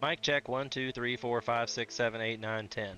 Mic check 1, 2, 3, 4, 5, 6, 7, 8, 9, 10.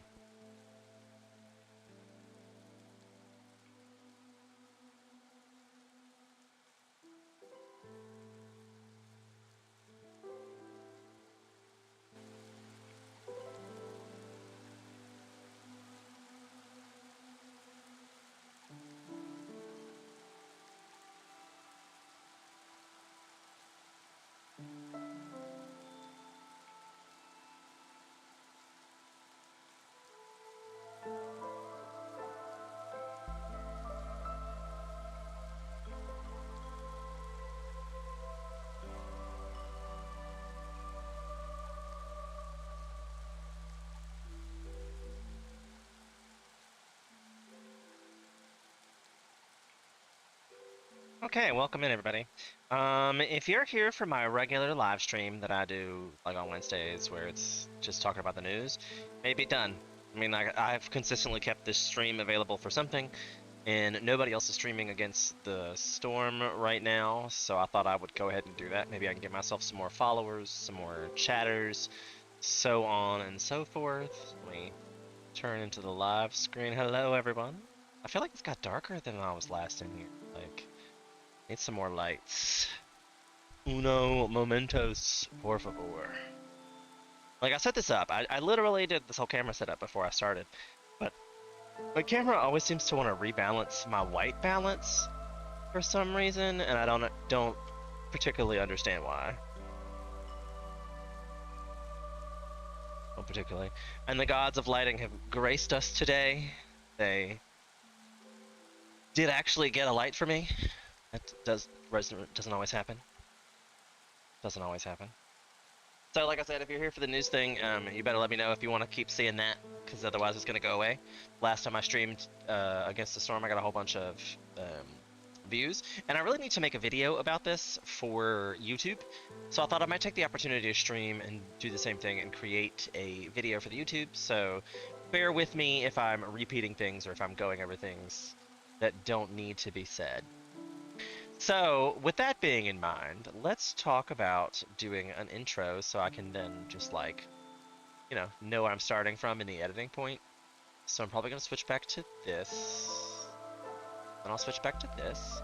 Okay, welcome in everybody. If you're here for my regular live stream that I do like on Wednesdays where it's just talking about the news, maybe done. I mean, I've consistently kept this stream available for something, and nobody else is streaming against the storm right now, so I thought I would go ahead and do that. Maybe I can get myself some more followers, some more chatters, so on and so forth. Let me turn into the live screen. Hello, everyone. I feel like it's got darker than when I was last in here. Like, need some more lights. Uno momentos, por favor. Like, I set this up. I literally did this whole camera setup before I started. But my camera always seems to want to rebalance my white balance for some reason, and I don't particularly understand why. Not particularly. And the gods of lighting have graced us today. They did actually get a light for me. That doesn't always happen. Doesn't always happen. So, like I said, if you're here for the news thing, you better let me know if you want to keep seeing that, because otherwise it's going to go away. Last time I streamed Against the Storm, I got a whole bunch of views, and I really need to make a video about this for YouTube. So I thought I might take the opportunity to stream and do the same thing and create a video for the YouTube. So bear with me if I'm repeating things or if I'm going over things that don't need to be said. So, with that being in mind, let's talk about doing an intro so I can then just like, know where I'm starting from in the editing point. So I'm probably going to switch back to this. And I'll switch back to this.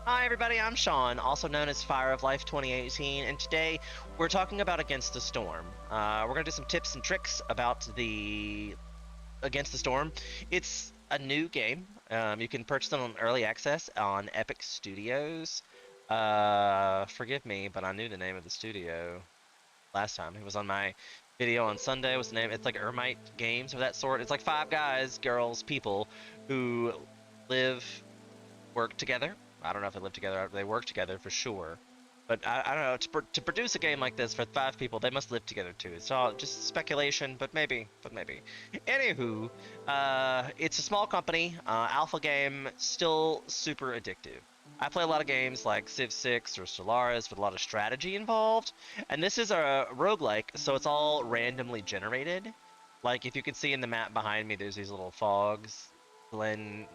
Hi everybody, I'm Sean, also known as Fire of Life 2018, and today we're talking about Against the Storm. We're going to do some tips and tricks about the Against the Storm. It's a new game. You can purchase it on early access on Epic Studios. Forgive me, but I knew the name of the studio last time. It was on my video on Sunday. Was the name? It's like Ermite Games of that sort. It's like 5 guys, girls, people who work together. I don't know if they live together. They work together for sure. But I don't know, to produce a game like this for 5 people, they must live together too. It's all just speculation, but maybe. Anywho, it's a small company, alpha game, still super addictive. I play a lot of games like Civ 6 or Stellaris with a lot of strategy involved, and this is a roguelike, so it's all randomly generated. Like, if you can see in the map behind me, there's these little fogs, Glen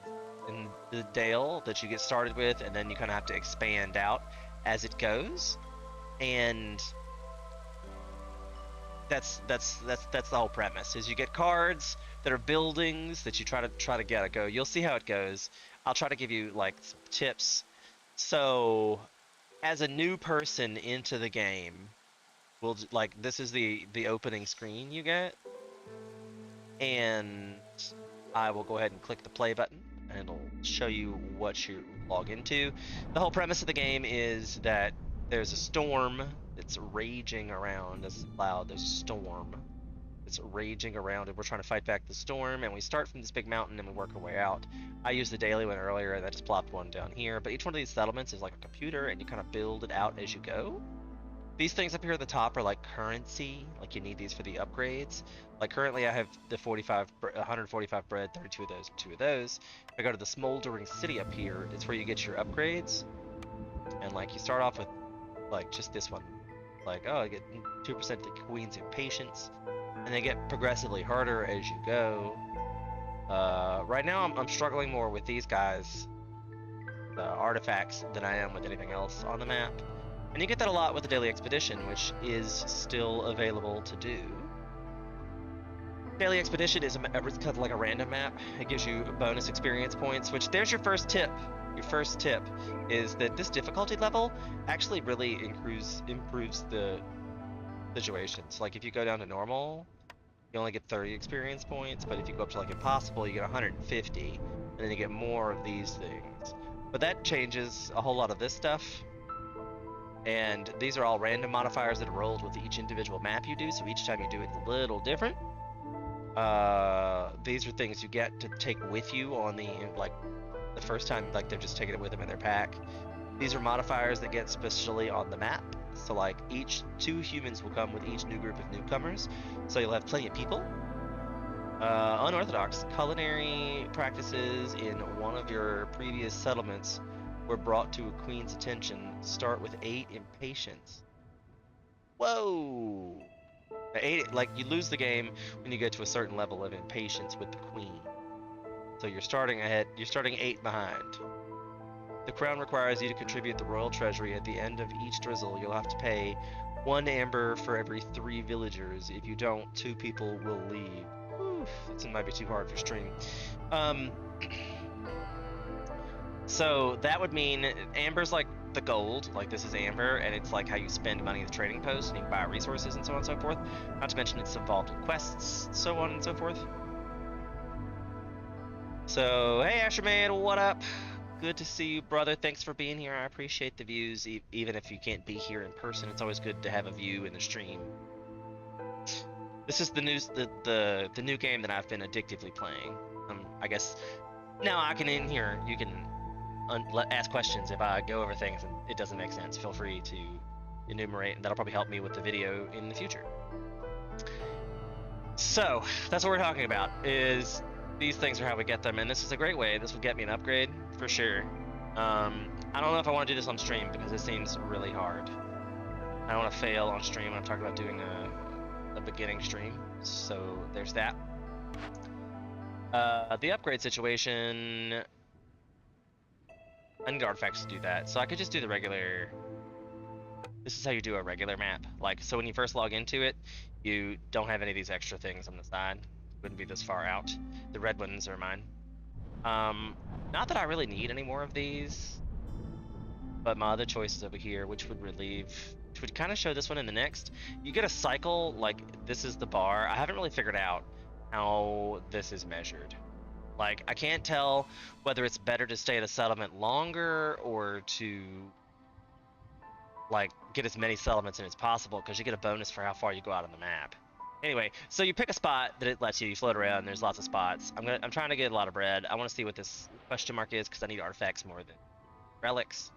and the Dale, that you get started with, and then you kind of have to expand out as it goes, and that's the whole premise. Is you get cards that are buildings that you try to get a go. You'll see how it goes. I'll try to give you like some tips. So, as a new person into the game, this is the opening screen you get, and I will go ahead and click the play button, and it'll show you what you log into. The whole premise of the game is that there's a storm that's raging around. As loud, there's a storm that's raging around, and we're trying to fight back the storm, and we start from this big mountain and we work our way out. I used the daily one earlier, and I just plopped one down here, but each one of these settlements is like a computer, and you kind of build it out as you go. These things up here at the top are like currency, like you need these for the upgrades. Like currently I have the 145 bread, 32 of those, 2 of those. If I go to the smoldering city up here, it's where you get your upgrades. And like you start off with like just this one. Like, oh, I get 2% the Queen's Impatience. And they get progressively harder as you go. Right now I'm struggling more with these guys, the artifacts, than I am with anything else on the map. And you get that a lot with the Daily Expedition, which is still available to do. Daily Expedition is it's kind of like a random map. It gives you bonus experience points, which there's your first tip. Your first tip is that this difficulty level actually really improves the situations. Like if you go down to normal, you only get 30 experience points, but if you go up to like impossible, you get 150, and then you get more of these things. But that changes a whole lot of this stuff. And these are all random modifiers that are rolled with each individual map you do, so each time you do it, it's a little different. These are things you get to take with you on the first time, like they're just taking it with them in their pack. These are modifiers that get specially on the map. So like each 2 humans will come with each new group of newcomers, so you'll have plenty of people. Unorthodox culinary practices in one of your previous settlements were brought to a queen's attention. Start with 8 impatience. Whoa! 8, like you lose the game when you get to a certain level of impatience with the queen. So you're starting ahead. You're starting 8 behind. The crown requires you to contribute the royal treasury. At the end of each drizzle, you'll have to pay 1 amber for every 3 villagers. If you don't, 2 people will leave. Oof, this might be too hard for stream. So that would mean amber's like the gold, like this is amber, and it's like how you spend money at the trading post, and you can buy resources and so on and so forth. Not to mention it's involved in quests, so on and so forth. So, hey Asherman, what up? Good to see you, brother. Thanks for being here. I appreciate the views, even if you can't be here in person. It's always good to have a view in the stream. This is the new game that I've been addictively playing. I guess now I can in here. You can ask questions if I go over things and it doesn't make sense. Feel free to enumerate, and that'll probably help me with the video in the future. So that's what we're talking about. Is these things are how we get them, and this is a great way. This would get me an upgrade for sure. I don't know if I want to do this on stream because it seems really hard. I don't want to fail on stream. I'm talking about doing a beginning stream, so there's that. The upgrade situation, I need artifacts to do that, so I could just do the regular. This is how you do a regular map. Like, so when you first log into it, you don't have any of these extra things on the side. Wouldn't be this far out. The red ones are mine. Not that I really need any more of these, but my other choices over here, which would kind of show this one in the next. You get a cycle, like this is the bar. I haven't really figured out how this is measured. Like, I can't tell whether it's better to stay at a settlement longer or to like get as many settlements in as possible, because you get a bonus for how far you go out on the map. Anyway, so you pick a spot that it lets you float around. There's lots of spots. I'm trying to get a lot of bread. I want to see what this question mark is because I need artifacts more than relics.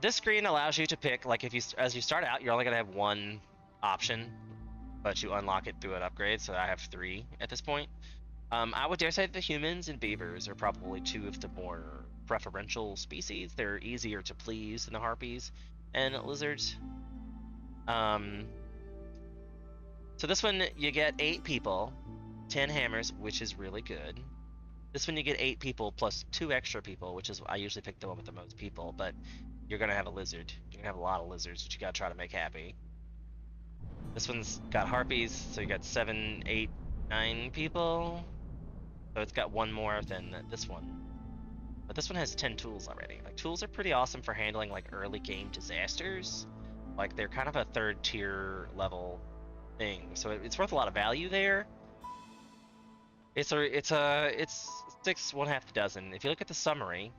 This screen allows you to pick, like, as you start out, you're only gonna have 1 option, but you unlock it through an upgrade. So I have 3 at this point. I would dare say that the humans and beavers are probably 2 of the more preferential species. They're easier to please than the harpies and lizards. So this one, you get 8 people, 10 hammers, which is really good. This one you get 8 people plus 2 extra people, which is, I usually pick the one with the most people, but you're gonna have a lizard. You're gonna have a lot of lizards that you gotta try to make happy. This one's got harpies, so you got 7, 8, 9 people. So it's got 1 more than this one. But this one has 10 tools already. Like, tools are pretty awesome for handling like early game disasters. Like, they're kind of a 3rd tier level thing, so it's worth a lot of value there. It's 6 1/2 dozen. If you look at the summary,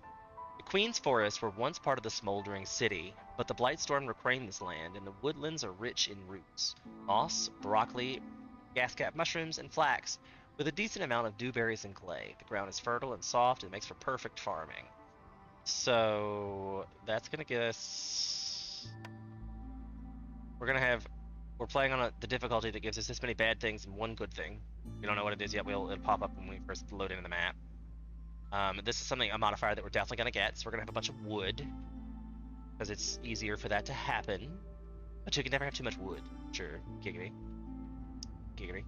the Queen's Forest were once part of the smoldering city, but the Blightstorm reclaimed this land, and the woodlands are rich in roots, moss, broccoli, gascap mushrooms, and flax, with a decent amount of dewberries and clay. The ground is fertile and soft and makes for perfect farming. So that's gonna get us. We're playing on the difficulty that gives us this many bad things and 1 good thing. We don't know what it is yet. It'll pop up when we first load into the map. This is a modifier that we're definitely going to get. So we're going to have a bunch of wood, because it's easier for that to happen. But you can never have too much wood. Sure. Giggity. Giggity.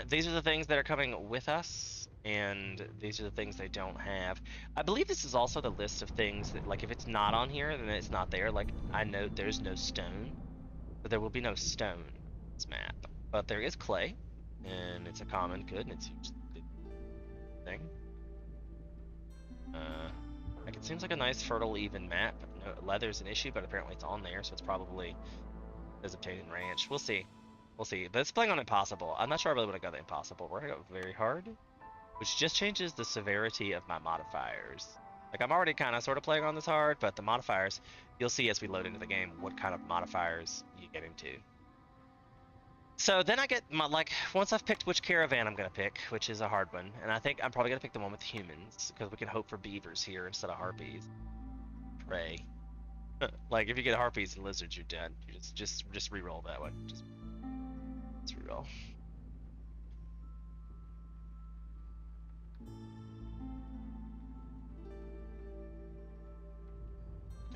These are the things that are coming with us. and these are the things they don't have. I believe this is also the list of things that, like, if it's not on here, then it's not there. Like, I know there's no stone, but there will be no stone in this map. But there is clay, and it's a common good, and it's usually a good thing. Like, it seems like a nice, fertile, even map. No, leather's an issue, but apparently it's on there, so it's probably Visitating Ranch. We'll see. We'll see. But it's playing on Impossible. I'm not sure I really want to go to Impossible. We're going to go very hard, which just changes the severity of my modifiers. Like, I'm already kind of sort of playing on this hard, but the modifiers, you'll see as we load into the game what kind of modifiers you get into. So then I get my, like, once I've picked which caravan I'm going to pick, which is a hard one, and I think I'm probably going to pick the one with humans, because we can hope for beavers here instead of harpies. Pray. Like, if you get harpies and lizards, you're dead. You just re-roll that one. Just re-roll.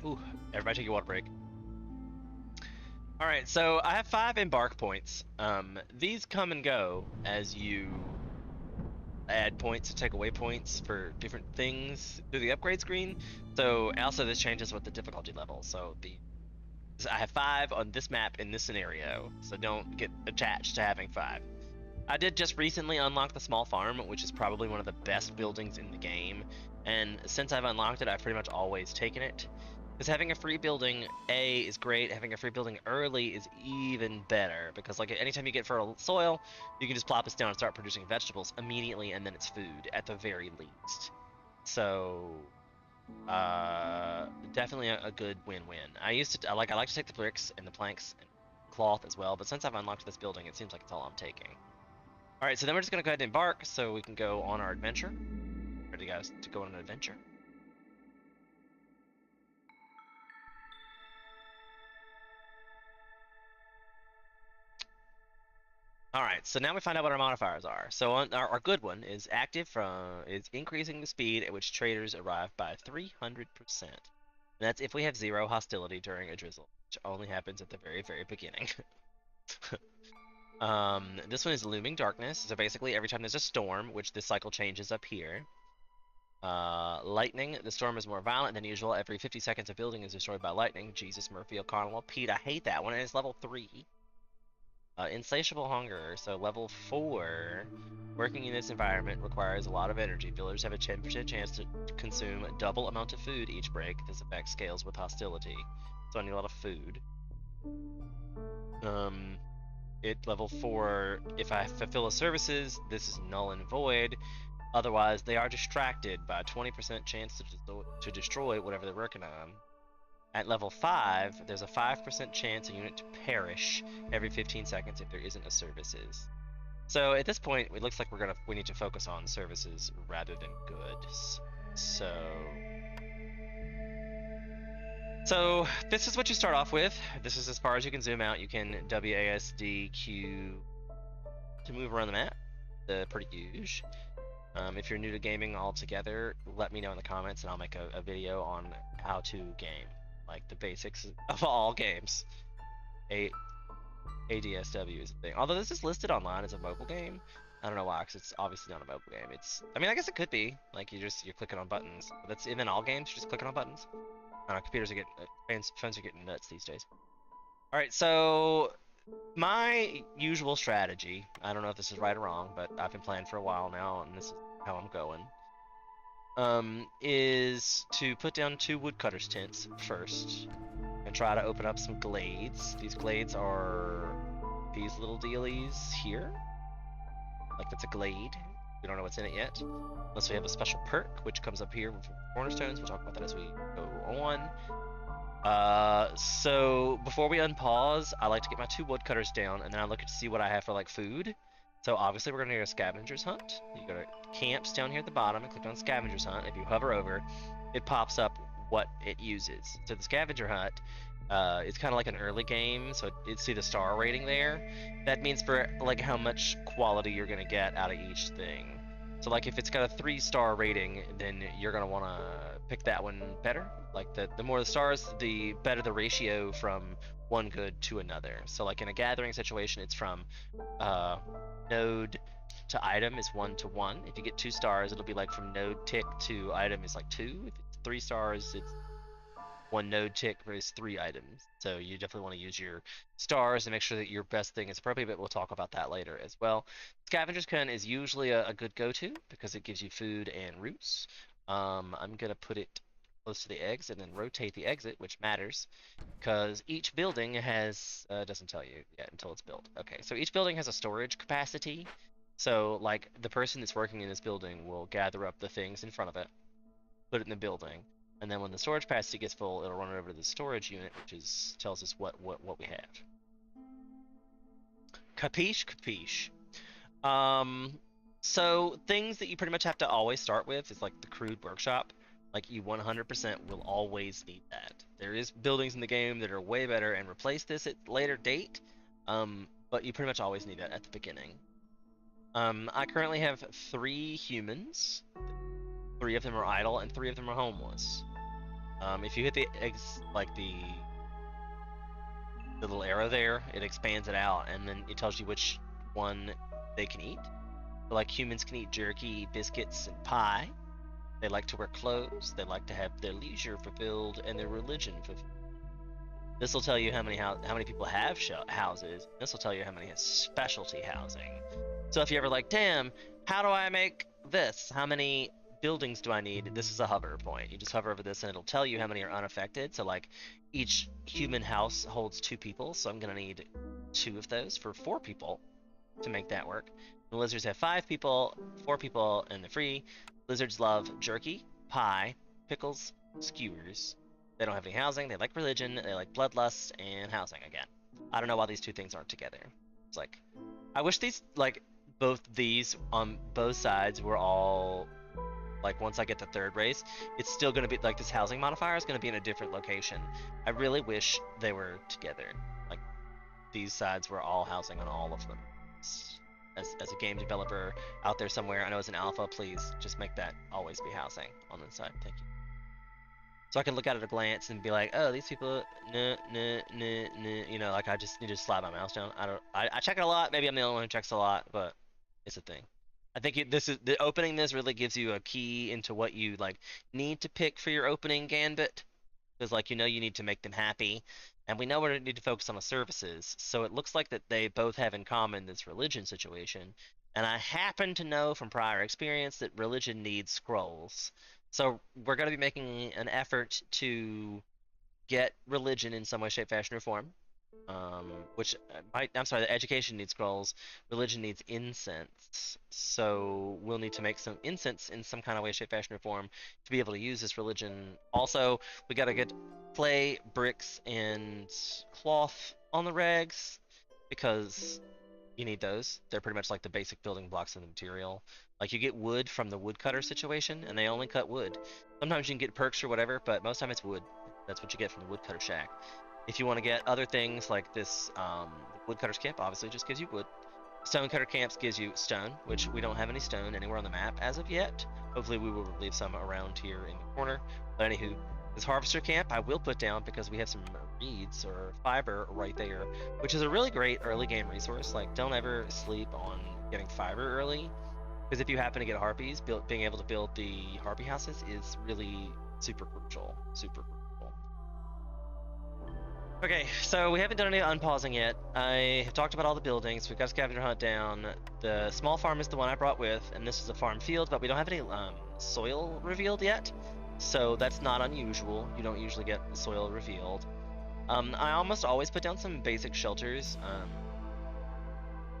Ooh, everybody take a water break. All right, so I have 5 embark points. These come and go as you add points to take away points for different things through the upgrade screen. So also this changes with the difficulty level. So I have 5 on this map in this scenario, so don't get attached to having 5. I did just recently unlock the small farm, which is probably one of the best buildings in the game, and since I've unlocked it, I've pretty much always taken it. Because having a free building, A, is great. Having a free building early is even better. Because, like, anytime you get fertile soil, you can just plop this down and start producing vegetables immediately, and then it's food, at the very least. So, definitely a good win-win. I like to take the bricks and the planks and cloth as well, but since I've unlocked this building, it seems like it's all I'm taking. Alright, so then we're just going to go ahead and embark so we can go on our adventure. Ready, guys, to go on an adventure? Alright, so now we find out what our modifiers are. So our good one is is increasing the speed at which traders arrive by 300%. And that's if we have 0 hostility during a drizzle, which only happens at the very, very beginning. This one is Looming Darkness, so basically every time there's a storm, which this cycle changes up here. Lightning, the storm is more violent than usual. Every 50 seconds a building is destroyed by lightning. Jesus, Murphy, O'Connell, Pete, I hate that one, and it's level 3. Insatiable Hunger, so level 4. Working in this environment requires a lot of energy. Villagers have a 10% chance to consume a double amount of food each break. This effect scales with hostility. So I need a lot of food. Level 4, if I fulfill the services, this is null and void. Otherwise, they are distracted by a 20% chance to destroy whatever they're working on. At level 5, there's a 5% chance a unit to perish every 15 seconds if there isn't a services. So at this point, it looks like we need to focus on services rather than goods. So this is what you start off with. This is as far as you can zoom out. You can WASD Q to move around the map. Pretty huge. If you're new to gaming altogether, let me know in the comments and I'll make a video on how to game. Like the basics of all games. ADSW is the thing. Although this is listed online as a mobile game. I don't know why, because it's obviously not a mobile game. I mean, I guess it could be. Like, you're clicking on buttons. But that's in all games, you're just clicking on buttons. I don't know, computers are getting, phones are getting nuts these days. Alright, so my usual strategy, I don't know if this is right or wrong, but I've been playing for a while now, and this is how I'm going. Is to put down 2 woodcutters tents first and try to open up some glades. These glades are these little dealies here. Like, that's a glade. We don't know what's in it yet, unless we have a special perk, which comes up here with cornerstones. We'll talk about that as we go on. So before we unpause, I like to get my 2 woodcutters down, and then I look to see what I have for, like, food. So obviously we're going to do a scavenger's hunt. You go to camps down here at the bottom and click on scavenger's hunt. If you hover over, it pops up what it uses. So the scavenger hunt, it's kind of like an early game, so it's see the star rating there. That means for like how much quality you're going to get out of each thing. So like if it's got a 3-star rating, then you're going to want to pick that one better. Like the more the stars, the better the ratio from one good to another. So like in a gathering situation, it's from node to item is 1 to 1. If you get 2 stars, it'll be like from node tick to item is like 2. If it's 3 stars, it's 1 node tick versus 3 items. So you definitely want to use your stars and make sure that your best thing is appropriate, but we'll talk about that later as well. Scavenger's Pen is usually a good go-to because it gives you food and roots. I'm going to put it close to the eggs and then rotate the exit, which matters because each building has, doesn't tell you yet until it's built. Okay, so each building has a storage capacity. So like the person that's working in this building will gather up the things in front of it, put it in the building, and then when the storage capacity gets full, it'll run it over to the storage unit, which tells us what we have. Capiche? Capiche. So things that you pretty much have to always start with is like the crude workshop. Like you 100% will always need that. There is buildings in the game that are way better and replace this at later date, but you pretty much always need that at the beginning. I currently have 3 humans. 3 of them are idle and 3 of them are homeless. If you hit the little arrow there, it expands it out and then it tells you which one they can eat. So like humans can eat jerky, biscuits, and pie. They like to wear clothes. They like to have their leisure fulfilled and their religion fulfilled. This will tell you how many people have houses. This will tell you how many have specialty housing. So if you're ever like, damn, how do I make this? How many buildings do I need? This is a hover point. You just hover over this and it'll tell you how many are unaffected. So like each human house holds 2 people, so I'm gonna need 2 of those for 4 people to make that work. The lizards have 5 people, 4 people, and they're free. Lizards love jerky, pie, pickles, skewers. They don't have any housing. They like religion. They like bloodlust and housing again. I don't know why these 2 things aren't together. It's like, I wish these, like, both these on both sides were all, like, once I get the 3rd race, it's still going to be, like, this housing modifier is going to be in a different location. I really wish they were together. Like, these sides were all housing on all of them. As a game developer out there somewhere, I know it's an alpha, please just make that always be housing on the side. Thank you. So I can look at it at a glance and be like, oh, these people, nah, you know, like I just need to slide my mouse down. I check it a lot. Maybe I'm the only one who checks a lot, but it's a thing. I think opening this really gives you a key into what you like need to pick for your opening gambit, because like you need to make them happy. And we know we need to focus on the services, so it looks like that they both have in common this religion situation. And I happen to know from prior experience that religion needs scrolls. So we're going to be making an effort to get religion in some way, shape, fashion, or form. I'm sorry, the education needs scrolls, religion needs incense. So we'll need to make some incense in some kind of way, shape, fashion, or form to be able to use this religion. Also, we gotta get clay, bricks, and cloth on the regs because you need those. They're pretty much like the basic building blocks of the material. Like you get wood from the woodcutter situation, and they only cut wood. Sometimes you can get perks or whatever, but most time it's wood. That's what you get from the woodcutter shack. If you want to get other things like this, woodcutter's camp obviously just gives you wood. Stonecutter camps gives you stone, which we don't have any stone anywhere on the map as of yet. Hopefully we will leave some around here in the corner. But anywho, this harvester camp I will put down because we have some reeds or fiber right there, which is a really great early game resource. Like don't ever sleep on getting fiber early, because if you happen to get harpies, being able to build the harpy houses is really super crucial. Super crucial. Okay, so we haven't done any unpausing yet. I have talked about all the buildings. We've got a scavenger hunt down. The small farm is the one I brought with, and this is a farm field, but we don't have any soil revealed yet. So that's not unusual. You don't usually get soil revealed. I almost always put down some basic shelters.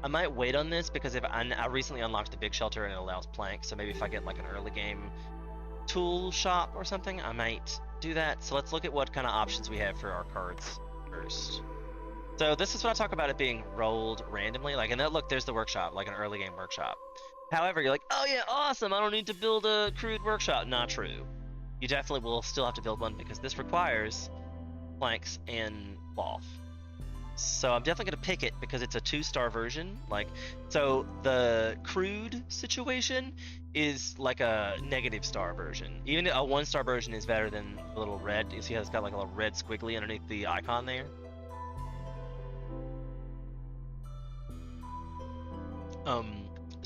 I might wait on this because I recently unlocked the big shelter and it allows planks, so maybe if I get like an early game tool shop or something, I might do that. So let's look at what kind of options we have for our cards first. So this is what I talk about it being rolled randomly. Like, and look, there's the workshop, like an early game workshop. However, you're like, oh yeah, awesome, I don't need to build a crude workshop. Not true. You definitely will still have to build one because this requires planks and cloth. So I'm definitely going to pick it because it's a 2-star version. Like, so the crude situation is like a -star version. Even a 1-star version is better than the little red. You see how it's got like a little red squiggly underneath the icon there?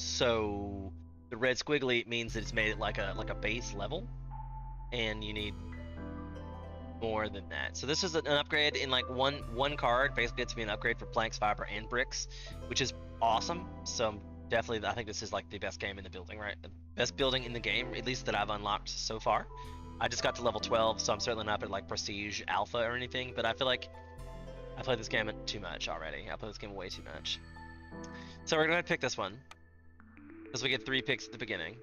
So the red squiggly means that it's made it like a base level, and you need more than that. So this is an upgrade in like one card. Basically, it's to be an upgrade for planks, fiber, and bricks, which is awesome. So definitely, I think this is like the best game in the building, right? The best building in the game, at least that I've unlocked so far. I just got to level 12, so I'm certainly not at like Prestige Alpha or anything, but I feel like I played this game too much already. I played this game way too much. So we're gonna pick this one, because we get 3 picks at the beginning.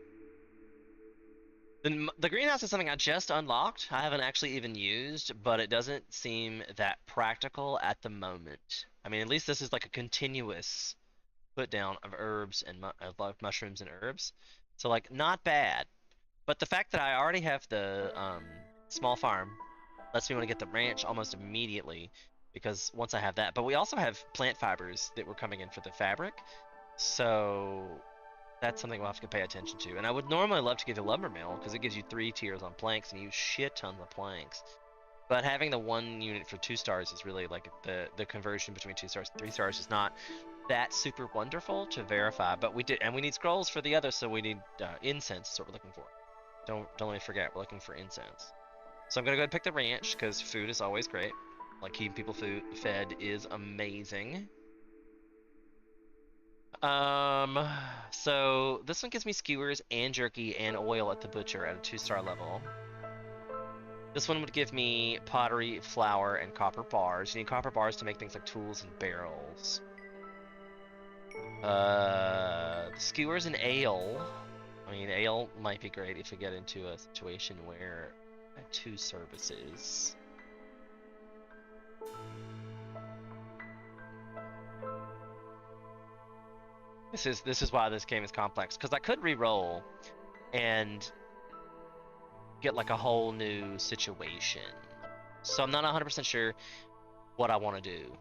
The greenhouse is something I just unlocked. I haven't actually even used, but it doesn't seem that practical at the moment. I mean, at least this is like a continuous put down of herbs and mushrooms and herbs. So like, not bad. But the fact that I already have the small farm lets me want to get the ranch almost immediately, because once I have that, but we also have plant fibers that were coming in for the fabric. So that's something we'll have to pay attention to. And I would normally love to give you lumber mill, because it gives you 3 tiers on planks, and you use shit tons of planks. But having the 1 unit for 2 stars is really like the conversion between 2 stars and 3 stars is not that super wonderful to verify. But we did, and we need scrolls for the other, so we need incense. Is what we're looking for. Don't let me forget, we're looking for incense. So I'm gonna go ahead and pick the ranch, because food is always great. Like, keeping people fed is amazing. So this one gives me skewers and jerky and oil at the butcher at a 2-star level. This one would give me pottery, flour, and copper bars. You need copper bars to make things like tools and barrels. Skewers and ale. I mean, ale might be great if we get into a situation where I have 2 services. This is why this game is complex, because I could re-roll and get like a whole new situation. So I'm not 100% sure what I want to do.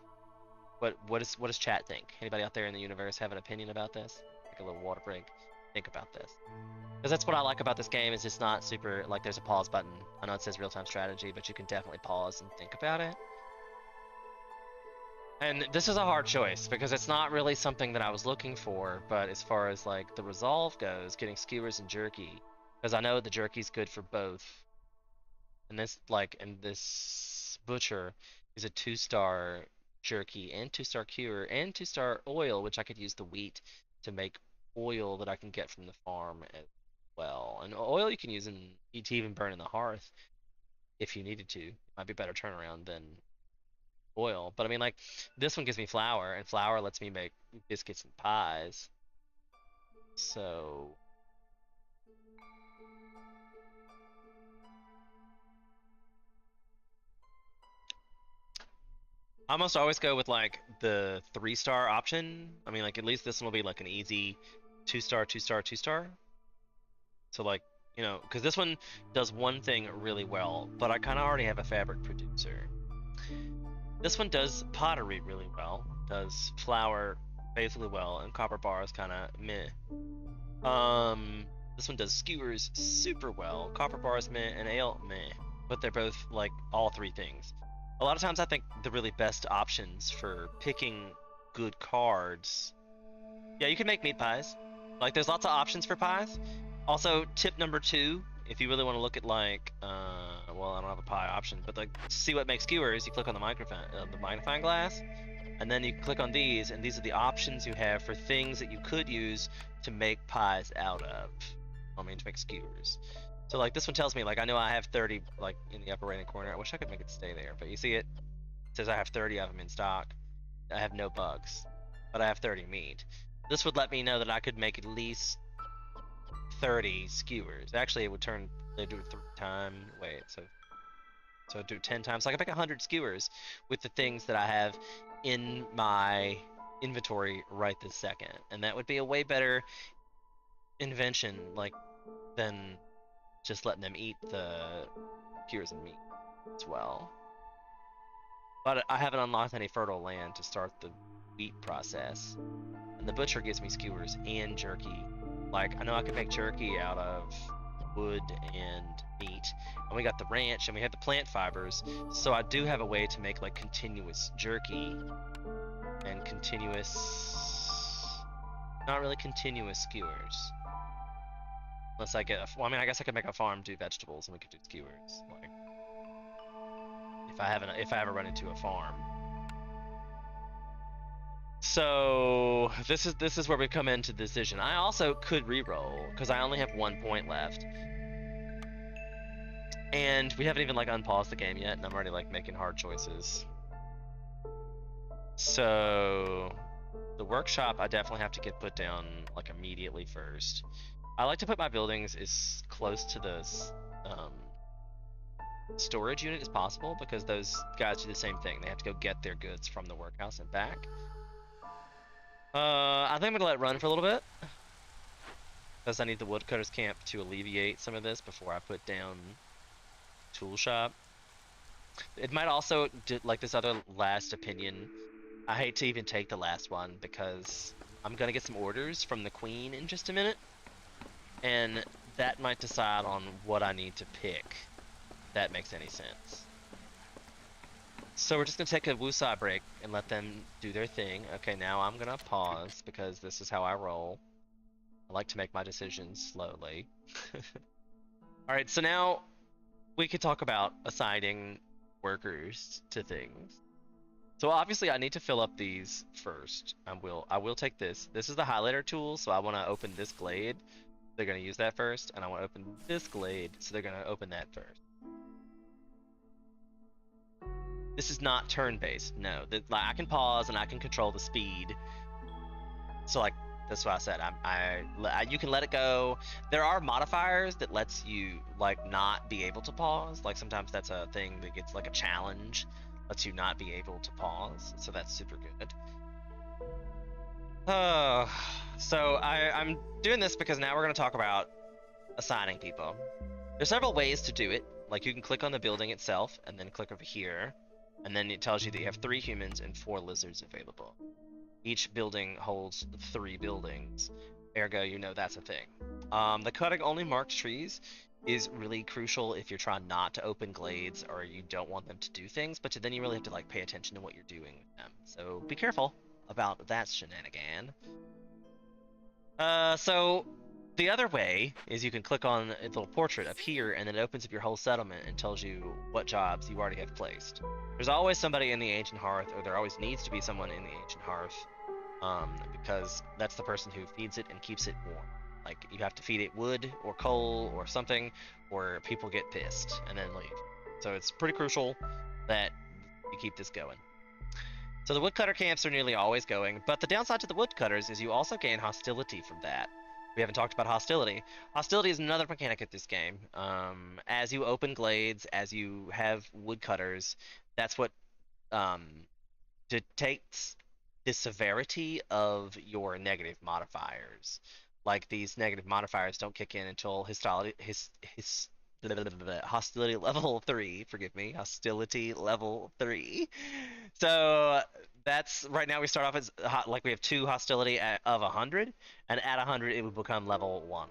What does chat think? Anybody out there in the universe have an opinion about this? Like a little water break. Think about this. Because that's what I like about this game, is it's not super, like, there's a pause button. I know it says real-time strategy, but you can definitely pause and think about it. And this is a hard choice, because it's not really something that I was looking for, but as far as like the resolve goes, getting skewers and jerky, because I know the jerky's good for both. And this butcher is a 2-star jerky and 2-star cure and 2-star oil, which I could use the wheat to make oil that I can get from the farm as well. And oil you can use to even burn in the hearth if you needed to. It might be better turnaround than oil. But I mean, like, this one gives me flour, and flour lets me make biscuits and pies. So I almost always go with like the 3-star option. I mean, like, at least this one will be like an easy 2-star, 2-star, 2-star. So like, you know, because this one does one thing really well, but I kind of already have a fabric producer. This one does pottery really well, does flour basically well, and copper bars kind of meh. This one does skewers super well, copper bars meh, and ale meh. But they're both like all 3 things. A lot of times I think the really best options for picking good cards, yeah, you can make meat pies. Like, there's lots of options for pies. Also, tip number 2, if you really want to look at like, well, I don't have a pie option, but like, to see what makes skewers, you click on the magnifying glass, and then you click on these, and these are the options you have for things that you could use to make pies out of. I mean, to make skewers. So like, this one tells me, like, I know I have 30 like in the upper right hand corner. I wish I could make it stay there, but you see it says I have 30 of them in stock. I have no bugs, but I have 30 meat. This would let me know that I could make at least 30 skewers. Actually, it would turn, they do it 3 times. Wait, so I'd do 10 times. So I could make 100 skewers with the things that I have in my inventory right this second, and that would be a way better invention, like, than just letting them eat the skewers and meat as well. But I haven't unlocked any fertile land to start the wheat process, and the butcher gives me skewers and jerky. Like, I know I could make jerky out of wood and meat, and we got the ranch, and we have the plant fibers, so I do have a way to make like continuous jerky and continuous Not really continuous skewers. Unless I get well, I mean, I guess I could make a farm do vegetables and we could do skewers. Like, if I ever run into a farm. So this is where we come into the decision. I also could re-roll because I only have 1 point left. And we haven't even like unpaused the game yet, and I'm already like making hard choices. So the workshop I definitely have to get put down like immediately first. I like to put my buildings as close to the storage unit as possible because those guys do the same thing. They have to go get their goods from the workhouse and back. I think I'm gonna let it run for a little bit because I need the woodcutter's camp to alleviate some of this before I put down tool shop. It might also like this other last opinion. I hate to even take the last one because I'm gonna get some orders from the queen in just a minute, and that might decide on what I need to pick. If that makes any sense. So we're just gonna take a woosah break and let them do their thing. Okay, now I'm gonna pause because this is how I roll. I like to make my decisions slowly. Alright, so now we could talk about assigning workers to things. So obviously I need to fill up these first. I will take this. This is the highlighter tool, so I want to open this glade. They're going to use that first, and I want to open this glade, so they're going to open that first. This is not turn-based, no. Like, I can pause and I can control the speed. So like, that's what I said. You can let it go. There are modifiers that lets you like not be able to pause. Like sometimes that's a thing that gets like a challenge, lets you not be able to pause. So that's super good. So I'm doing this because now we're going to talk about assigning people. There's several ways to do it. Like you can click on the building itself and then click over here, and then it tells you that you have 3 humans and 4 lizards available. Each building holds 3 buildings, ergo you know that's a thing. The cutting only marked trees is really crucial if you're trying not to open glades or you don't want them to do things, but then you really have to like pay attention to what you're doing with them. So be careful about that shenanigan. So the other way is you can click on a little portrait up here and then it opens up your whole settlement and tells you what jobs you already have placed. There's always somebody in the Ancient Hearth, or there always needs to be someone in the Ancient Hearth, because that's the person who feeds it and keeps it warm. Like, you have to feed it wood or coal or something, or people get pissed and then leave. So it's pretty crucial that you keep this going. So the woodcutter camps are nearly always going, but the downside to the woodcutters is you also gain hostility from that. We haven't talked about hostility. Hostility is another mechanic at this game. As you open glades, as you have woodcutters, that's what dictates the severity of your negative modifiers. Like, these negative modifiers don't kick in until hostility level 3. Forgive me, hostility level 3. So that's right now we start off as like we have 2 hostility of 100, and at 100 it would become level 1.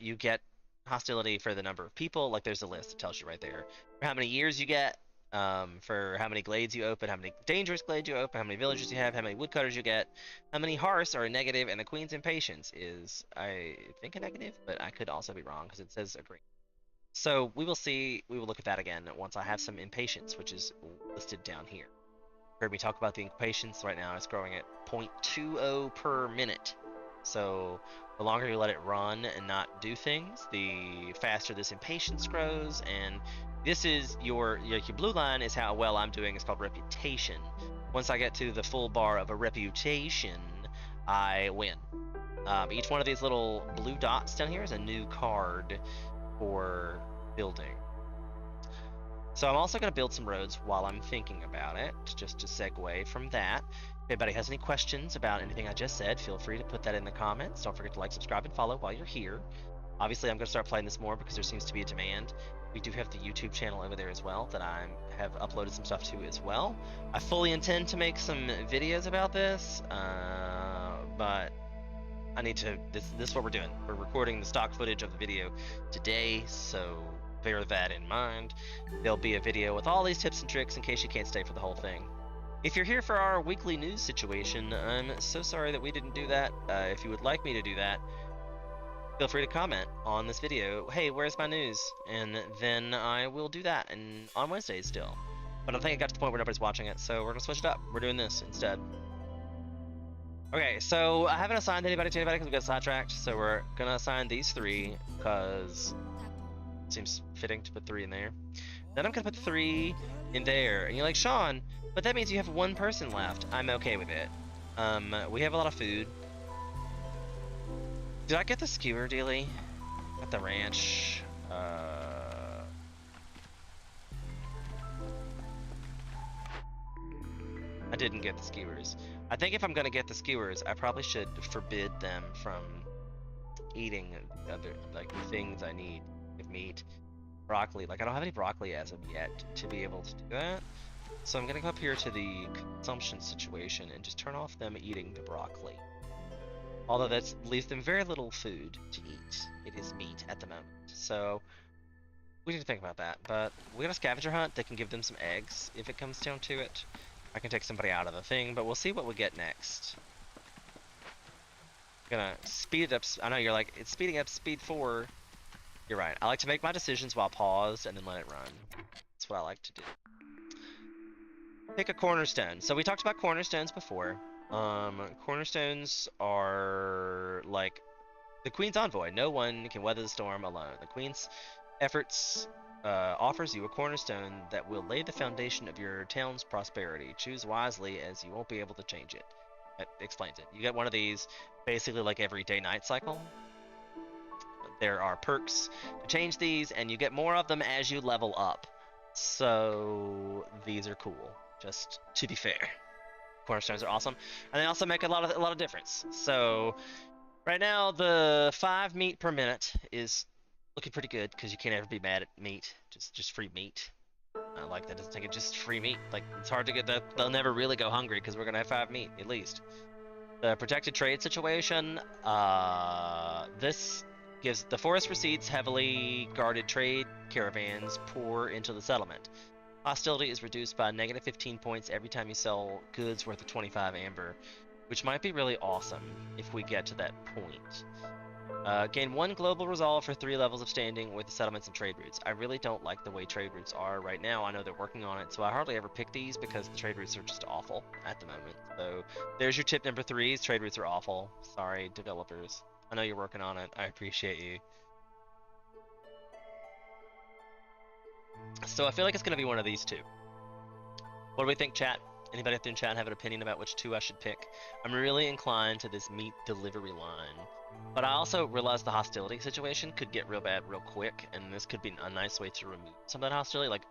You get hostility for the number of people. Like, there's a list that tells you right there for how many years you get, for how many glades you open, how many dangerous glades you open, how many villagers you have, how many woodcutters you get, how many hearths are a negative, and the queen's impatience is, I think, a negative, but I could also be wrong because it says agree. So we will see. We will look at that again once I have some impatience, which is listed down here. Heard me talk about the impatience. Right now it's growing at 0.20 per minute. So the longer you let it run and not do things, the faster this impatience grows. And this is your blue line is how well I'm doing. It's called reputation. Once I get to the full bar of a reputation, I win. Each one of these little blue dots down here is a new card for building. So I'm also going to build some roads while I'm thinking about it, just to segue from that. If anybody has any questions about anything I just said, feel free to put that in the comments. Don't forget to like, subscribe, and follow while you're here. Obviously, I'm going to start playing this more because there seems to be a demand. We do have the YouTube channel over there as well that I have uploaded some stuff to as well. I fully intend to make some videos about this, but I need to, this is what we're doing. We're recording the stock footage of the video today, so bear that in mind. There'll be a video with all these tips and tricks in case you can't stay for the whole thing. If you're here for our weekly news situation, I'm so sorry that we didn't do that. If you would like me to do that, feel free to comment on this video. Hey, where's my news? And then I will do that and on Wednesdays still. But I think it got to the point where nobody's watching it, so we're gonna switch it up. We're doing this instead. Okay, so I haven't assigned anybody to anybody because we got sidetracked. So we're gonna assign these 3 because it seems fitting to put 3 in there. Then I'm gonna put 3 in there. And you're like, Sean, but that means you have 1 person left. I'm okay with it. We have a lot of food. Did I get the skewer dealie at the ranch? I didn't get the skewers. I think if I'm gonna get the skewers, I probably should forbid them from eating other like the things I need of meat. Broccoli, like I don't have any broccoli as of yet to be able to do that. So I'm gonna go up here to the consumption situation and just turn off them eating the broccoli. Although that leaves them very little food to eat. It is meat at the moment. So we need to think about that. But we got a scavenger hunt that can give them some eggs if it comes down to it. I can take somebody out of the thing, but we'll see what we get next. I'm gonna speed it up. I know you're like, it's speeding up speed 4. You're right. I like to make my decisions while paused and then let it run. That's what I like to do. Pick a cornerstone. So we talked about cornerstones before. Cornerstones are like the Queen's Envoy. No one can weather the storm alone. The Queen's efforts offers you a cornerstone that will lay the foundation of your town's prosperity. Choose wisely, as you won't be able to change it. That explains it. You get one of these basically like every day-night cycle. There are perks to change these, and you get more of them as you level up. So these are cool, just to be fair. Cornerstones are awesome, and they also make a lot of difference. So right now the 5 meat per minute is looking pretty good because you can't ever be mad at meat. Just free meat. I like that. Doesn't take it just free meat. Like it's hard to get that. They'll never really go hungry because we're gonna have 5 meat at least. The protected trade situation. This gives the forest recedes heavily guarded trade caravans pour into the settlement. Hostility is reduced by negative 15 points every time you sell goods worth of 25 amber, which might be really awesome if we get to that point. Gain 1 global resolve for 3 levels of standing with the settlements and trade routes. I really don't like the way trade routes are right now. I know they're working on it, so I hardly ever pick these because the trade routes are just awful at the moment. So there's your tip number 3. Trade routes are awful. Sorry, developers. I know you're working on it. I appreciate you. So I feel like it's going to be one of these 2. What do we think, chat? Anybody up there in chat have an opinion about which 2 I should pick? I'm really inclined to this meat delivery line. But I also realize the hostility situation could get real bad real quick, and this could be a nice way to remove some of that hostility. Like,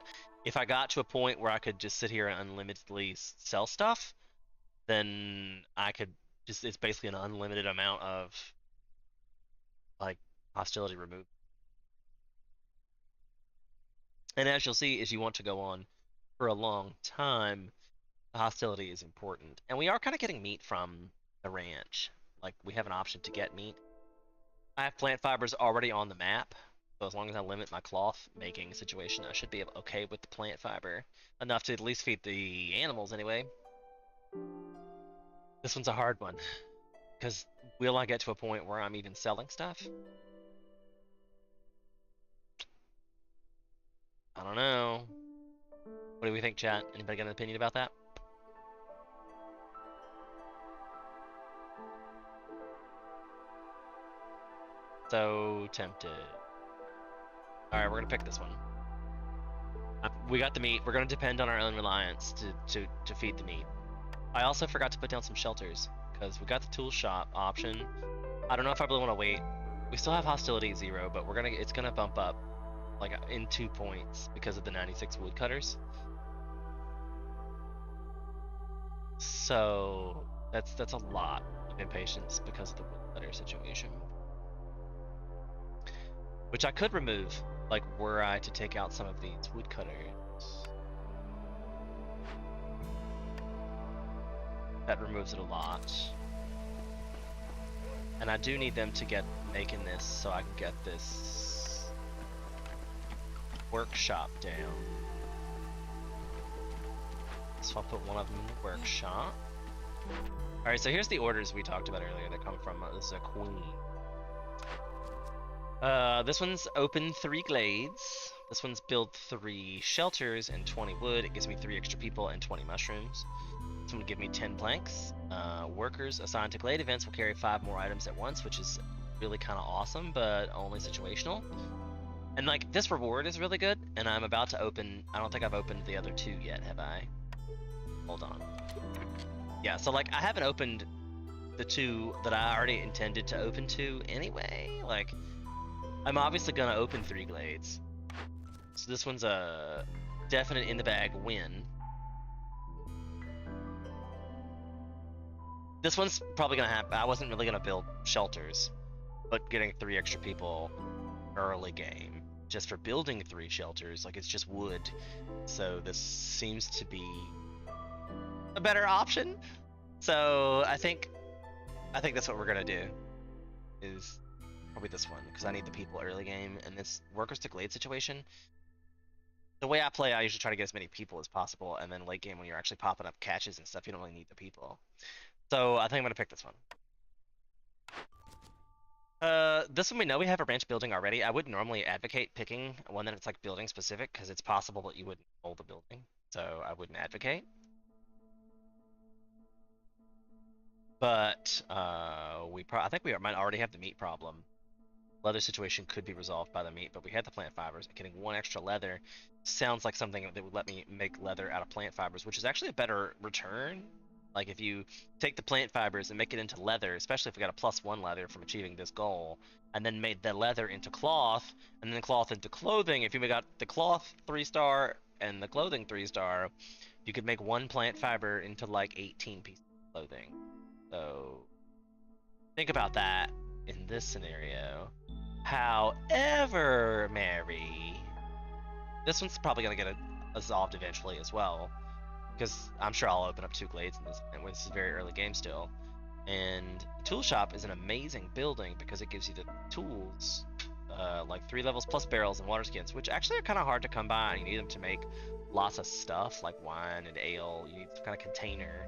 if I got to a point where I could just sit here and unlimitedly sell stuff, then I could just, it's basically an unlimited amount of, like, hostility removed. And as you'll see, as you want to go on for a long time, the hostility is important. And we are kind of getting meat from the ranch. Like, we have an option to get meat. I have plant fibers already on the map, so as long as I limit my cloth making situation, I should be okay with the plant fiber. Enough to at least feed the animals anyway. This one's a hard one, because will I get to a point where I'm even selling stuff? I don't know. What do we think, chat? Anybody got an opinion about that? So tempted. Alright, we're gonna pick this one. We got the meat. We're gonna depend on our own reliance to feed the meat. I also forgot to put down some shelters, because we got the tool shop option. I don't know if I really want to wait. We still have hostility 0, but it's gonna bump up like in 2 points because of the 96 woodcutters. So that's a lot of impatience because of the woodcutter situation. Which I could remove, like, were I to take out some of these woodcutters. That removes it a lot. And I do need them to get making this so I can get this workshop down. so I'll put one of them in the workshop. Alright, so here's the orders we talked about earlier that come from the queen. This one's open 3 glades. This one's build 3 shelters and 20 wood. It gives me 3 extra people and 20 mushrooms. This one would give me 10 planks. Workers assigned to glade events will carry 5 more items at once, which is really kind of awesome, but only situational. And like, this reward is really good, and I'm about to open, I don't think I've opened the other 2 yet, have I? Hold on. Yeah, so like, I haven't opened the 2 that I already intended to open to anyway. Like, I'm obviously gonna open 3 glades. So this one's a definite in the bag win. This one's probably gonna happen. I wasn't really gonna build shelters, but getting 3 extra people early game just for building 3 shelters, like, it's just wood. So this seems to be a better option. So I think that's what we're gonna do, is probably this one, because I need the people early game. And this workers to glade situation, the way I play, I usually try to get as many people as possible, and then late game when you're actually popping up catches and stuff, you don't really need the people. So I think I'm gonna pick this one. This one we know we have a branch building already. I wouldn't normally advocate picking one that it's like building specific, because it's possible that you wouldn't hold the building. So I wouldn't advocate. But I think we might already have the meat problem. Leather situation could be resolved by the meat, but we had the plant fibers. Getting 1 extra leather sounds like something that would let me make leather out of plant fibers, which is actually a better return. Like, if you take the plant fibers and make it into leather, especially if we got a +1 leather from achieving this goal, and then made the leather into cloth, and then cloth into clothing, if you got the cloth 3-star and the clothing 3-star, you could make 1 plant fiber into like 18 pieces of clothing. So think about that in this scenario. However, Mary, this one's probably gonna get resolved eventually as well, because I'm sure I'll open up 2 glades in this, and this is very early game still. And the tool shop is an amazing building because it gives you the tools, like 3 levels plus barrels and water skins, which actually are kind of hard to come by. You need them to make lots of stuff like wine and ale. You need some kind of container,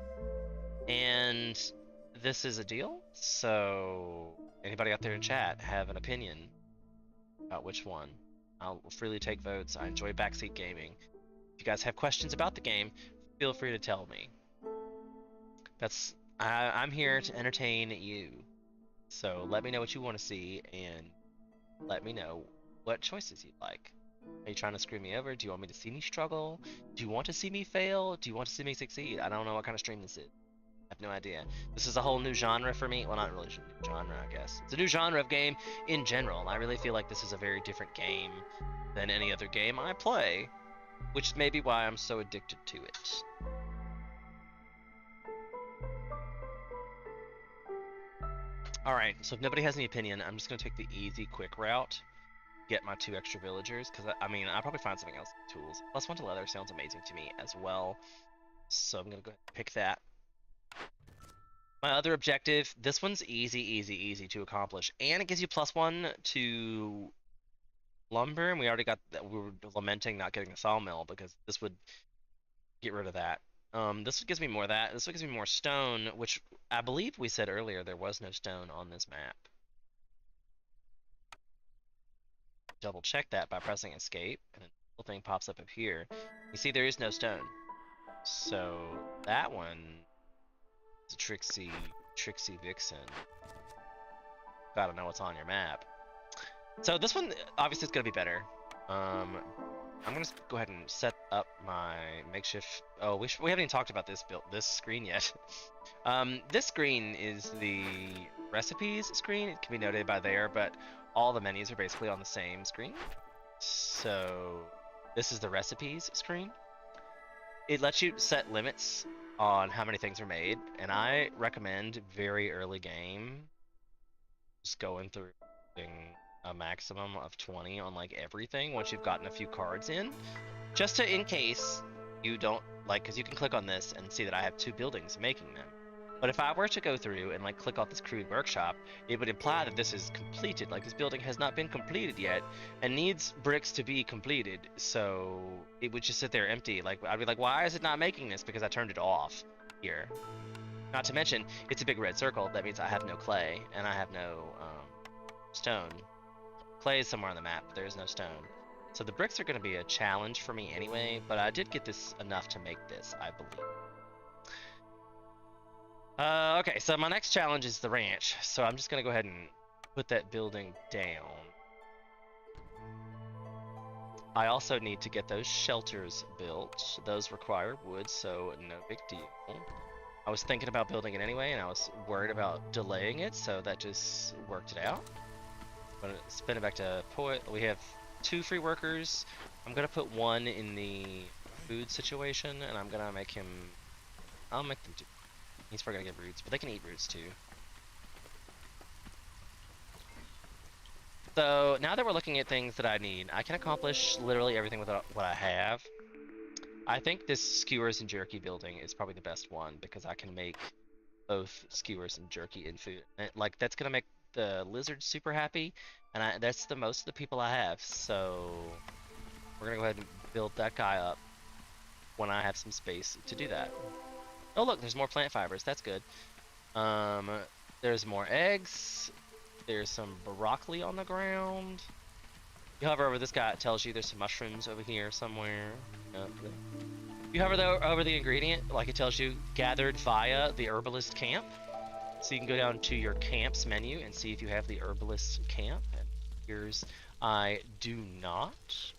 and this is a deal. So anybody out there in chat have an opinion about which one? I'll freely take votes. I enjoy backseat gaming. If you guys have questions about the game, feel free to tell me. I'm here to entertain you. So let me know what you want to see, and let me know what choices you'd like. Are you trying to screw me over? Do you want me to see me struggle? Do you want to see me fail? Do you want to see me succeed? I don't know what kind of stream this is. I have no idea. This is a whole new genre for me. Well, not really a new genre, I guess. It's a new genre of game in general, and I really feel like this is a very different game than any other game I play, which may be why I'm so addicted to it. Alright, so if nobody has any opinion, I'm just going to take the easy, quick route. Get my 2 extra villagers, because, I mean, I'll probably find something else with tools. +1 to leather sounds amazing to me as well. So I'm going to go ahead and pick that. My other objective, this one's easy to accomplish. And it gives you +1 to lumber, and we already got that. We were lamenting not getting a sawmill, because this would get rid of that. This gives me more of that. This one gives me more stone, which I believe we said earlier there was no stone on this map. Double check that by pressing escape, and then the little thing pops up here. You see there is no stone. So that one is a tricksy vixen. Gotta know what's on your map. So this one obviously is gonna be better. I'm gonna go ahead and set up my makeshift. Oh, we haven't even talked about this screen yet. This screen is the recipes screen. It can be noted by there, but all the menus are basically on the same screen. So this is the recipes screen. It lets you set limits on how many things are made, and I recommend very early game just going through a maximum of 20 on like everything once you've gotten a few cards in, just to, in case you don't like, because you can click on this and see that I have 2 buildings making them. But if I were to go through and like click off this crude workshop, it would imply that this is completed. Like this building has not been completed yet and needs bricks to be completed. So it would just sit there empty. Like I'd be like, why is it not making this? Because I turned it off here. Not to mention, it's a big red circle. That means I have no clay and I have no stone. Clay is somewhere on the map, but there is no stone. So the bricks are going to be a challenge for me anyway, but I did get this enough to make this, I believe. Okay, so my next challenge is the ranch. So I'm just gonna go ahead and put that building down. I also need to get those shelters built. Those require wood, so no big deal. I was thinking about building it anyway, and I was worried about delaying it, so that just worked it out. I'm gonna spin it back to Poet. We have 2 free workers. I'm gonna put 1 in the food situation, and I'm gonna make him... I'll make them do... He's probably gonna get roots, but they can eat roots too. So now that we're looking at things that I need, I can accomplish literally everything with what I have. I think this skewers and jerky building is probably the best one because I can make both skewers and jerky in food. And, like that's gonna make the lizard super happy, and that's the most of the people I have. So we're gonna go ahead and build that guy up when I have some space to do that. Oh look, there's more plant fibers. That's good. There's more eggs. There's some broccoli on the ground. You hover over this guy, it tells you there's some mushrooms over here somewhere. You hover over the ingredient, like it tells you gathered via the herbalist camp. So you can go down to your camps menu and see if you have the herbalist camp. And here's I do not.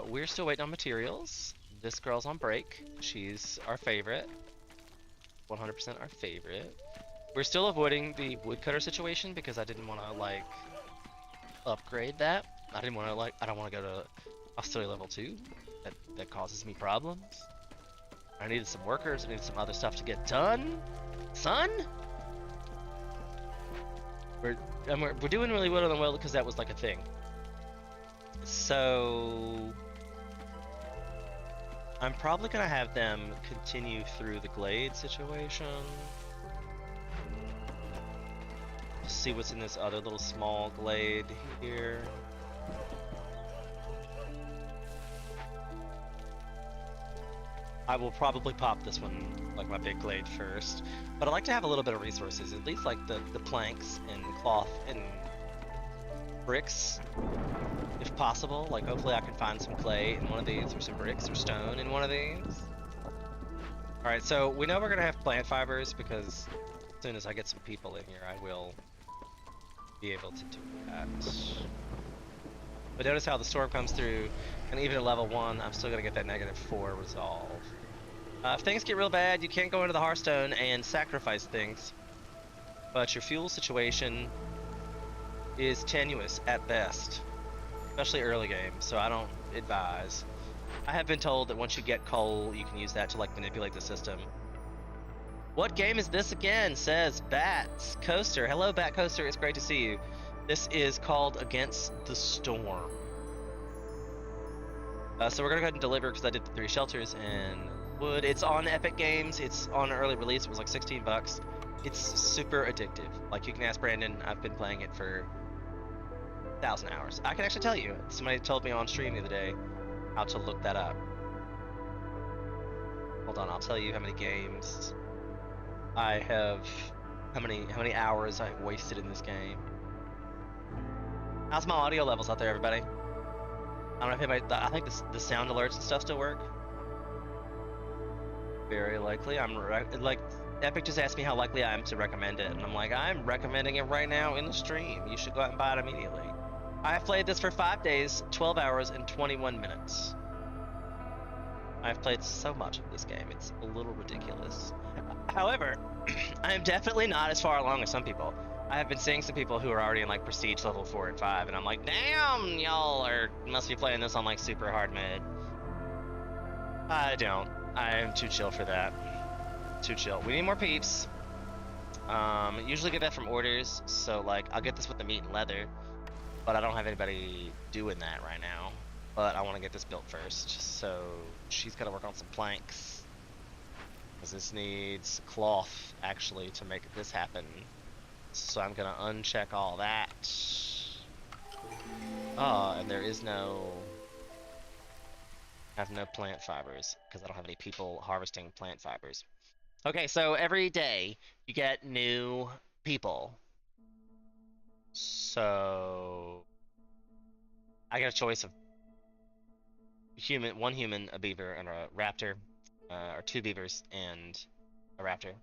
We're still waiting on materials. This girl's on break. She's our favorite. 100% our favorite. We're still avoiding the woodcutter situation because I didn't want to like upgrade that. I don't want to go to hostility level 2. That causes me problems. I needed some workers. I needed some other stuff to get done. Son? We're doing really well on the well because that was like a thing. So I'm probably gonna have them continue through the glade situation. See what's in this other little small glade here. I will probably pop this one, like my big glade first. But I like to have a little bit of resources, at least like the planks and cloth and bricks, if possible. Like hopefully I can find some clay in one of these, or some bricks or stone in one of these. Alright, so we know we're gonna have plant fibers because as soon as I get some people in here, I will be able to do that. But notice how the storm comes through, and even at level 1, I'm still gonna get that -4 resolve. If things get real bad, you can't go into the Hearthstone and sacrifice things. But your fuel situation is tenuous at best, especially early game, so I don't advise. I have been told that once you get coal, you can use that to like manipulate the system. What game is this again? Says Bats Coaster. Hello, Bat Coaster. It's great to see you. This is called Against the Storm. So we're gonna go ahead and deliver because I did the 3 shelters and wood. It's on Epic Games. It's on early release. It was like 16 bucks. It's super addictive. Like you can ask Brandon. I've been playing it for 1,000 hours. I can actually tell you. Somebody told me on stream the other day how to look that up. Hold on, I'll tell you how many games I have, how many hours I've wasted in this game. How's my audio levels out there, everybody? I don't know if anybody, I think the sound alerts and stuff still work. Very likely. Like, Epic just asked me how likely I am to recommend it, and I'm like, I'm recommending it right now in the stream. You should go out and buy it immediately. I have played this for 5 days, 12 hours, and 21 minutes. I've played so much of this game, it's a little ridiculous. However, I am definitely not as far along as some people. I have been seeing some people who are already in like prestige level 4 and 5, and I'm like, damn, y'all must be playing this on like super hard mode. I don't. I am too chill for that. Too chill. We need more peeps. Usually get that from orders, so like I'll get this with the meat and leather, but I don't have anybody doing that right now. But I want to get this built first, so she's got to work on some planks. Because this needs cloth, actually, to make this happen. So I'm gonna uncheck all that. And there is no... I have no plant fibers, because I don't have any people harvesting plant fibers. Okay, so every day, you get new people. So... I get a choice of one human, a beaver, and a raptor. Or 2 beavers and a raptor.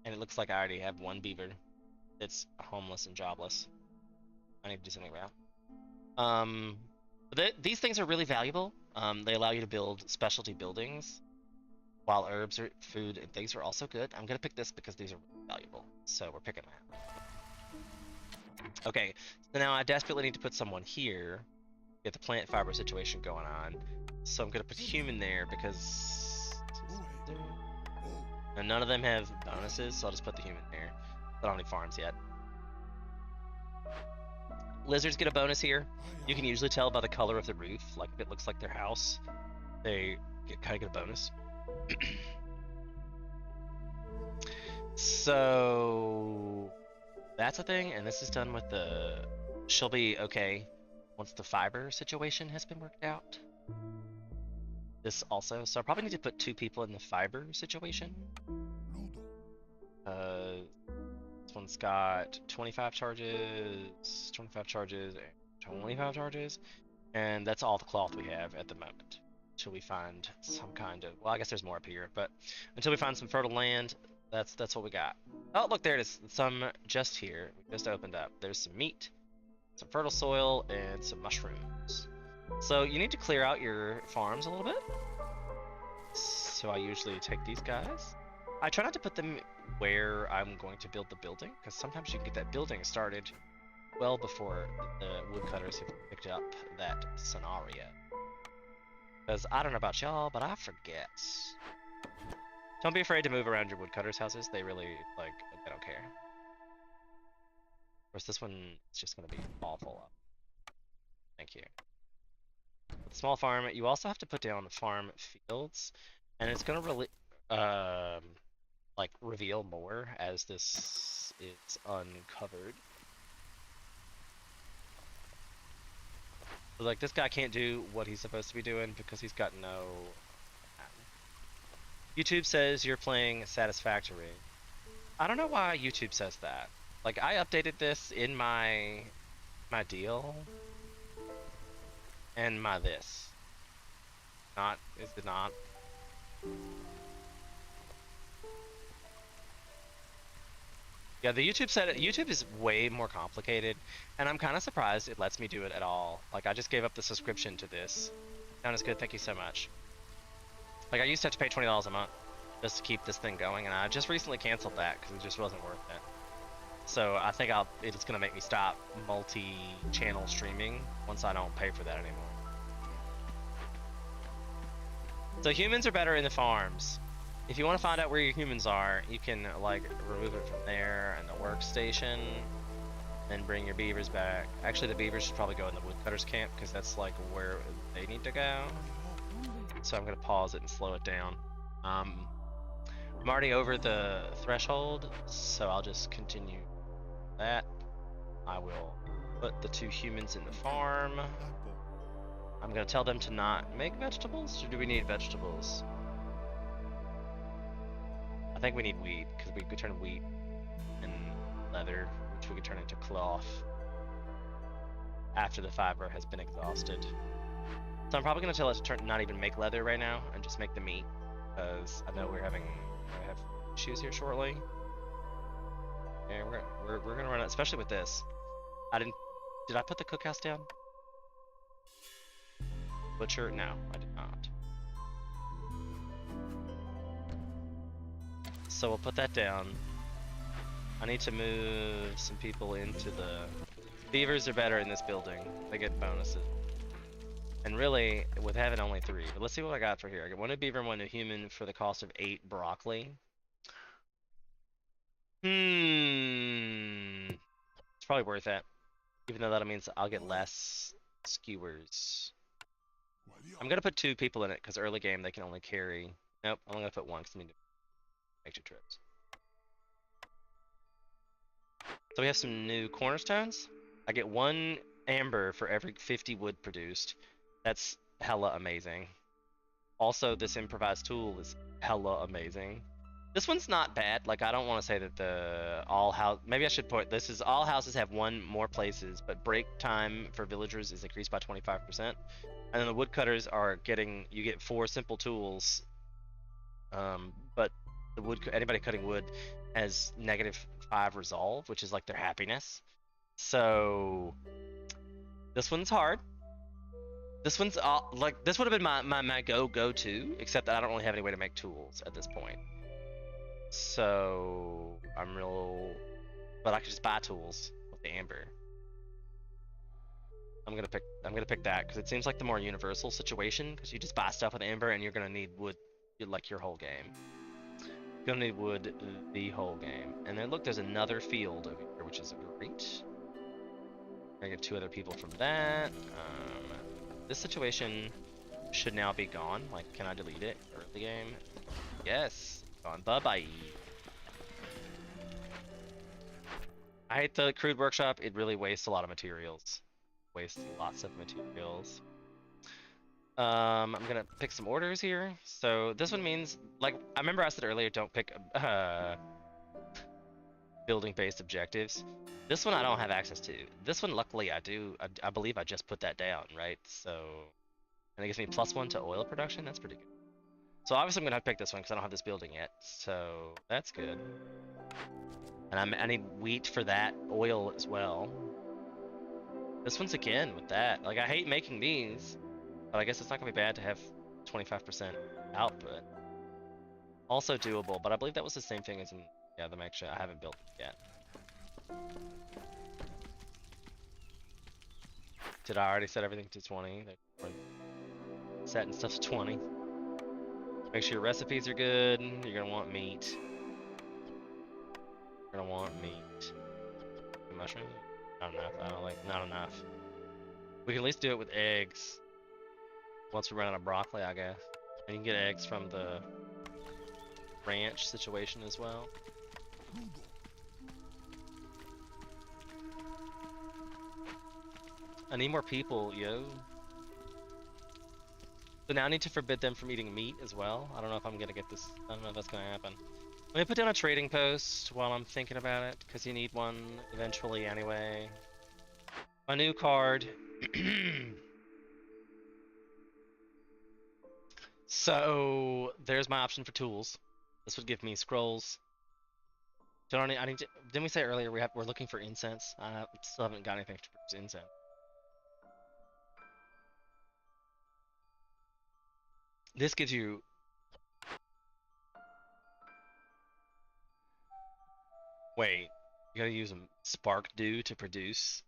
And it looks like I already have 1 beaver that's homeless and jobless. I need to do something about. These things are really valuable. They allow you to build specialty buildings, while herbs or food and things are also good. I'm gonna pick this because these are really valuable, so we're picking that. Okay, so now I desperately need to put someone here, get the plant fiber situation going on. So I'm gonna put human there because now none of them have bonuses, so I'll just put the human there. I don't have any farms yet. Lizards get a bonus here. You can usually tell by the color of the roof, like if it looks like their house, they kind of get a bonus. So that's a thing, and this is done with the... She'll be okay once the fiber situation has been worked out. This also, so I probably need to put 2 people in the fiber situation. This one's got 25 charges, 25 charges, and 25 charges, and that's all the cloth we have at the moment. Until we find some kind of, well, I guess there's more up here, but until we find some fertile land, that's what we got. Oh, look, there it is. Some just here. We just opened up. There's some meat, some fertile soil, and some mushrooms. So you need to clear out your farms a little bit. So I usually take these guys. I try not to put them where I'm going to build the building, because sometimes you can get that building started well before the woodcutters have picked up that scenario. Because I don't know about y'all, but I forget. Don't be afraid to move around your woodcutters' houses. They really, like, they don't care. Of course, this one is just going to be awful. Thank you. With the small farm, you also have to put down farm fields, and it's going to really, like, reveal more as this is uncovered. So, like, this guy can't do what he's supposed to be doing because he's got no... YouTube says you're playing satisfactory. I don't know why YouTube says that. Like, I updated this in my deal and my this. Not, is it not? Yeah, the YouTube said it. YouTube is way more complicated, and I'm kind of surprised it lets me do it at all. Like, I just gave up the subscription to this. Sound is good, thank you so much. Like, I used to have to pay $20 a month just to keep this thing going, and I just recently canceled that because it just wasn't worth it. So I think it's gonna make me stop multi-channel streaming once I don't pay for that anymore. So humans are better in the farms. If you want to find out where your humans are, you can like remove it from there and the workstation, and bring your beavers back. Actually, the beavers should probably go in the woodcutters camp because that's like where they need to go. So I'm gonna pause it and slow it down. I'm already over the threshold, so I'll just continue that. I will put the 2 humans in the farm. I'm gonna tell them to not make vegetables, or do we need vegetables? I think we need wheat, because we could turn wheat and leather, which we could turn into cloth after the fiber has been exhausted. So I'm probably gonna tell it to not even make leather right now, and just make the meat, because I know we're gonna have issues here shortly. Yeah, we're gonna run it, especially with this. Did I put the cookhouse down? Butcher? No, I did not. So we'll put that down. I need to move some people into the... Beavers are better in this building. They get bonuses. And really, with having only 3, but let's see what I got for here. I got 1 new beaver and 1 new human for the cost of 8 broccoli. It's probably worth it. Even though that means I'll get less skewers. I'm gonna put 2 people in it because early game they can only carry. Nope, I'm gonna put one because I need to make 2 trips. So we have some new cornerstones. I get 1 amber for every 50 wood produced. That's hella amazing. Also, this improvised tool is hella amazing. This one's not bad. Like, I don't want to say that the all house. Maybe I should put this is all houses have 1 more places, but break time for villagers is increased by 25%. And then the woodcutters are getting you get 4 simple tools. But the anybody cutting wood has -5 resolve, which is like their happiness. So this one's hard. This one's like this would have been my go to, except that I don't really have any way to make tools at this point. So but I could just buy tools with the amber. I'm gonna pick that because it seems like the more universal situation, because you just buy stuff with amber and you're gonna need wood like your whole game. You're gonna need wood the whole game. And then look, there's another field over here, which is great. I get 2 other people from that. This situation should now be gone. Like, can I delete it early game? Yes, gone. Bye-bye. I hate the crude workshop. It really wastes a lot of materials. Wastes lots of materials. I'm gonna pick some orders here. So this one means, like, I remember I said earlier, don't pick building-based objectives. This one I don't have access to. This one, luckily, I do. I believe I just put that down, right? So, and it gives me +1 to oil production. That's pretty good. So obviously I'm gonna have to pick this one because I don't have this building yet. So that's good. And I need wheat for that, oil as well. This one's again with that. Like, I hate making these, but I guess it's not gonna be bad to have 25% output. Also doable, but I believe that was the same thing as in the make sure I haven't built it yet. Did I already set everything to 20? Setting stuff to 20. Make sure your recipes are good. You're gonna want meat. You're gonna want meat. Mushrooms? Not enough. I don't like. Not enough. We can at least do it with eggs. Once we run out of broccoli, I guess. And you can get eggs from the ranch situation as well. I need more people, yo. So now I need to forbid them from eating meat as well. I don't know if I'm gonna get this. I don't know if that's gonna happen. Let me put down a trading post while I'm thinking about it, because you need one eventually anyway. My new card. So there's my option for tools. This would give me scrolls. Don't I need to, didn't we say earlier we're looking for incense? I still haven't got anything to produce incense. This gives you wait, you gotta use spark dew to produce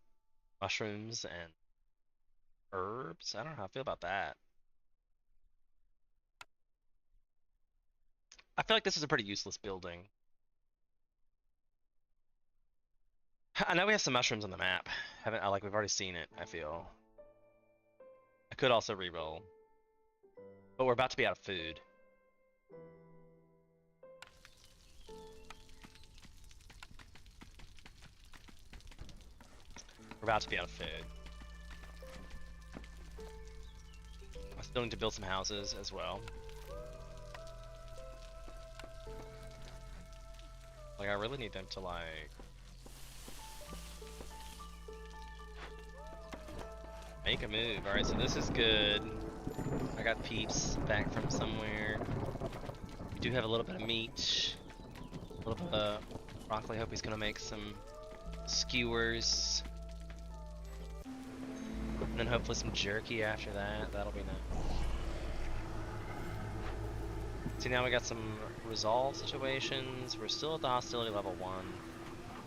mushrooms and herbs? I don't know how I feel about that. I feel like this is a pretty useless building. I know we have some mushrooms on the map. We've already seen it, I feel. I could also reroll. But we're about to be out of food. We're about to be out of food. I still need to build some houses as well. Like, I really need them to, like, make a move. Alright, so this is good. I got peeps back from somewhere. We do have a little bit of meat. A little bit of broccoli. Hope he's gonna make some skewers. And then hopefully some jerky after that. That'll be nice. See, now we got some resolve situations. We're still at the hostility level 1.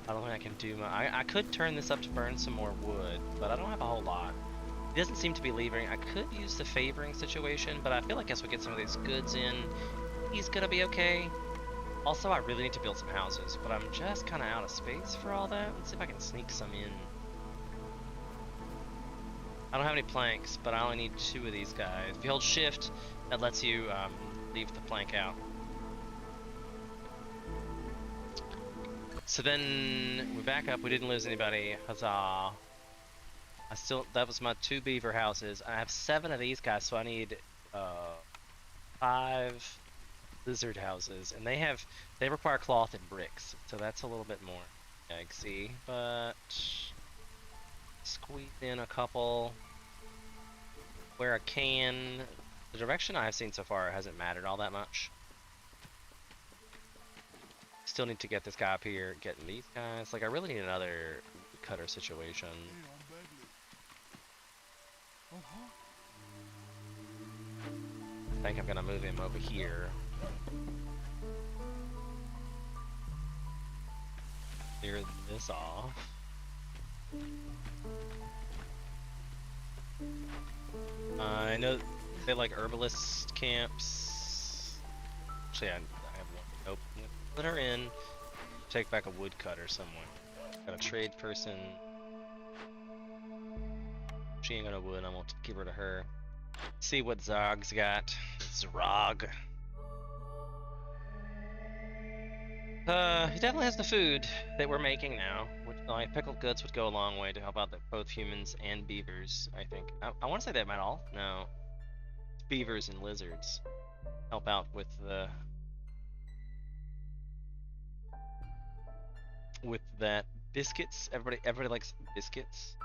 I don't think I can do I could turn this up to burn some more wood, but I don't have a whole lot. He doesn't seem to be leaving. I could use the favoring situation, but I feel like as we get some of these goods in, he's gonna be okay. Also, I really need to build some houses, but I'm just kind of out of space for all that. Let's see if I can sneak some in. I don't have any planks, but I only need 2 of these guys. If you hold shift, that lets you leave the plank out. So then we back up. We didn't lose anybody. Huzzah! That was my 2 beaver houses. I have 7 of these guys, so I need 5 lizard houses, and they require cloth and bricks, so that's a little bit more yikesy. But squeeze in a couple where I can. The direction I've seen so far hasn't mattered all that much. Still need to get this guy up here, getting these guys. Like, I really need another cutter situation. I think I'm gonna move him over here. Clear this off. I know they like herbalist camps. Actually, I have one. Nope. Put her in. Take back a woodcutter somewhere. Got a trade person. She ain't gonna wood. I'm gonna give her to her. See what Zog's got. Zrog. He definitely has the food that we're making now. Which, like, pickled goods would go a long way to help out both humans and beavers, I think. I want to say they might all. No. It's beavers and lizards. Help out with that. Biscuits. Everybody likes biscuits.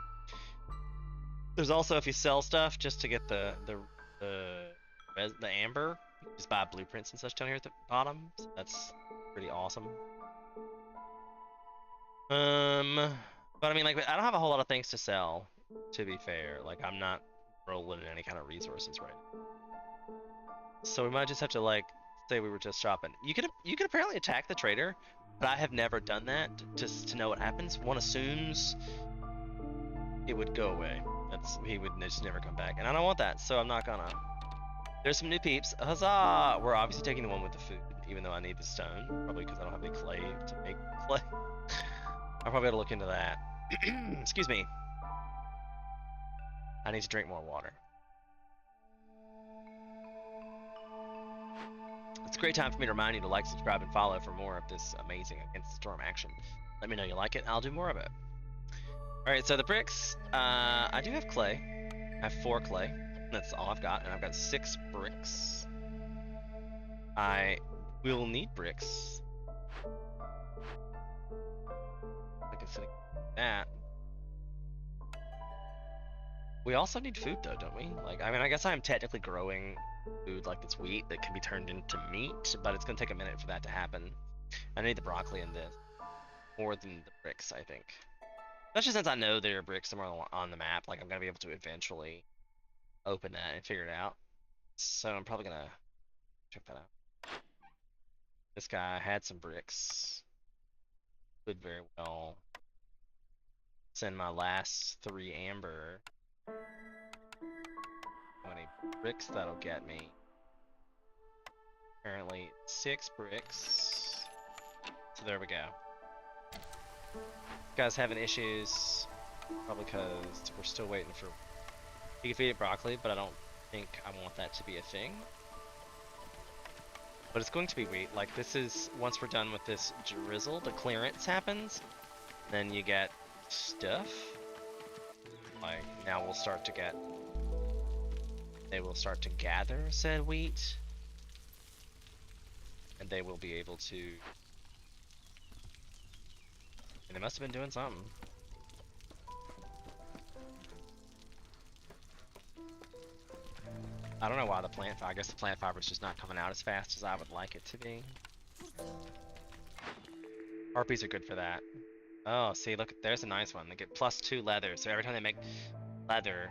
There's also, if you sell stuff just to get the amber, you just buy blueprints and such down here at the bottom. So that's pretty awesome. But I mean, like, I don't have a whole lot of things to sell, to be fair. Like, I'm not rolling in any kind of resources right now. So we might just have to, like, say we were just shopping. You could apparently attack the trader, but I have never done that just to know what happens. One assumes it would go away. He would just never come back, and I don't want that, so I'm not gonna. There's some new peeps. Huzzah! We're obviously taking the one with the food, even though I need the stone, probably because I don't have any clay to make clay. I'll probably have to look into that. Excuse me. I need to drink more water. It's a great time for me to remind you to like, subscribe, and follow for more of this amazing Against the Storm action. Let me know you like it, and I'll do more of it. Alright, so the bricks, I do have clay. I have 4 clay. That's all I've got, and I've got 6 bricks. I will need bricks. I can set that. We also need food, though, don't we? Like, I mean, I guess I'm technically growing food like this wheat that can be turned into meat, but it's gonna take a minute for that to happen. I need the broccoli in this. More than the bricks, I think. Especially since I know there are bricks somewhere on the map, like I'm gonna be able to eventually open that and figure it out. So I'm probably gonna check that out. This guy had some bricks. Could very well send my last 3 amber. How many bricks that'll get me? Apparently 6 bricks. So there we go. Guys having issues, probably because we're still waiting for. You can feed it broccoli, but I don't think I want that to be a thing. But it's going to be wheat. Like, this is, once we're done with this drizzle, the clearance happens, then you get stuff. Like, now we'll start to get. They will start to gather said wheat, and they will be able to. And they must have been doing something. I don't know why I guess the plant fiber is just not coming out as fast as I would like it to be. Harpies are good for that. Oh, see, look, there's a nice one. They get +2 leather, so every time they make leather,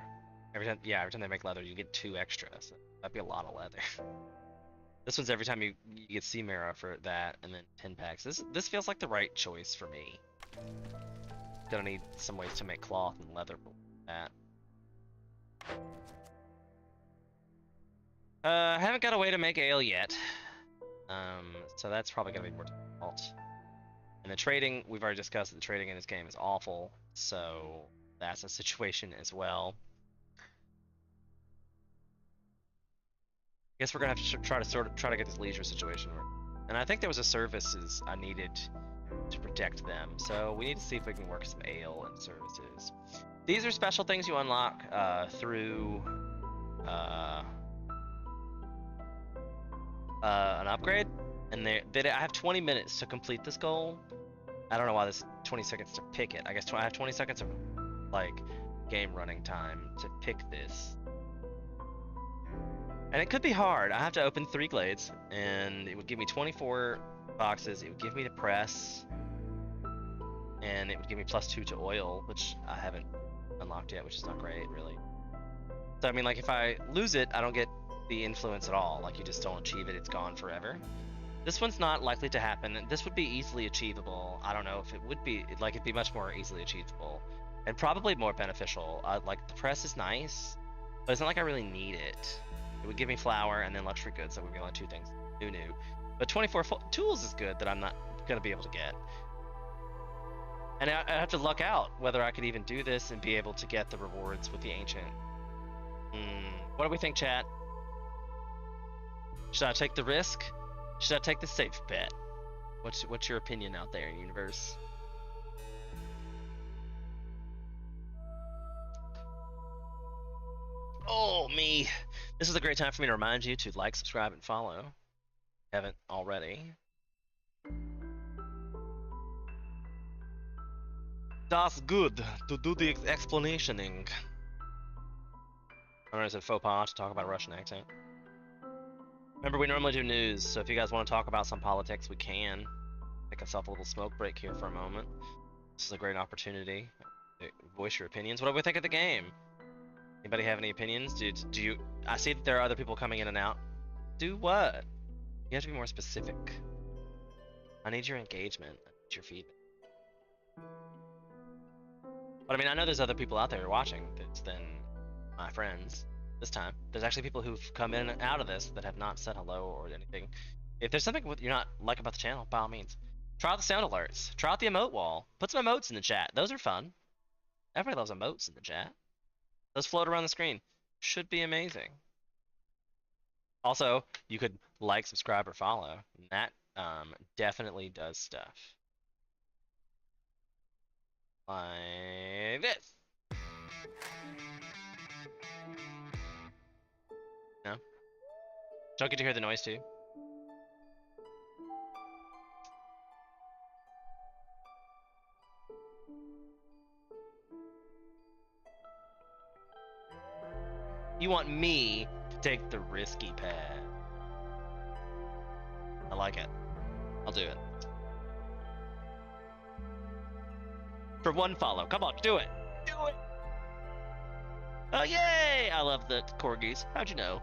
every time they make leather, you get 2 extra. So that'd be a lot of leather. This one's every time you get sea marrow for that, and then 10 packs. This feels like the right choice for me. Gonna need some ways to make cloth and leather for that. I haven't got a way to make ale yet. So that's probably gonna be more difficult. And the trading, we've already discussed that the trading in this game is awful, so that's a situation as well. guess we're gonna have to try to get this leisure situation work. And I think there was a services I needed to protect them, so we need to see if we can work some ale and services. These are special things you unlock through an upgrade, and I have 20 minutes to complete this goal. I don't know why there's 20 seconds to pick it. I guess I have 20 seconds of like game running time to pick this. And it could be hard. I have to open 3 glades, and it would give me 24 boxes. It would give me the press, and it would give me +2 to oil, which I haven't unlocked yet, which is not great, really. So I mean, like, if I lose it, I don't get the influence at all. Like, you just don't achieve it, it's gone forever. This one's not likely to happen. This would be easily achievable. I don't know if it would be, like, it'd be much more easily achievable and probably more beneficial. Like, the press is nice, but it's not like I really need it. It would give me flour and then luxury goods. That would be only 2 things new. But 24 tools is good that I'm not gonna be able to get. And I have to luck out whether I could even do this and be able to get the rewards with the ancient. What do we think, chat? Should I take the risk? Should I take the safe bet? What's your opinion out there, universe? Oh, me. This is a great time for me to remind you to like, subscribe, and follow. If you haven't already. Das good to do the explanationing. I don't know, is it faux pas to talk about a Russian accent? Remember, we normally do news, so if you guys want to talk about some politics, we can. Take myself a little smoke break here for a moment. This is a great opportunity to voice your opinions. What do we think of the game? Anybody have any opinions? Do you? I see that there are other people coming in and out. Do what? You have to be more specific. I need your engagement. I need your feedback. But I mean, I know there's other people out there watching than my friends. This time, there's actually people who've come in and out of this that have not said hello or anything. If there's something you're not like about the channel, by all means, try out the sound alerts. Try out the emote wall. Put some emotes in the chat. Those are fun. Everybody loves emotes in the chat. Those float around the screen. Should be amazing. Also, you could like, subscribe, or follow. And that definitely does stuff. Like this. No? Don't get to hear the noise too? You want me to take the risky path. I like it. I'll do it. For 1 follow. Come on, do it. Do it. Oh, yay! I love the corgis. How'd you know?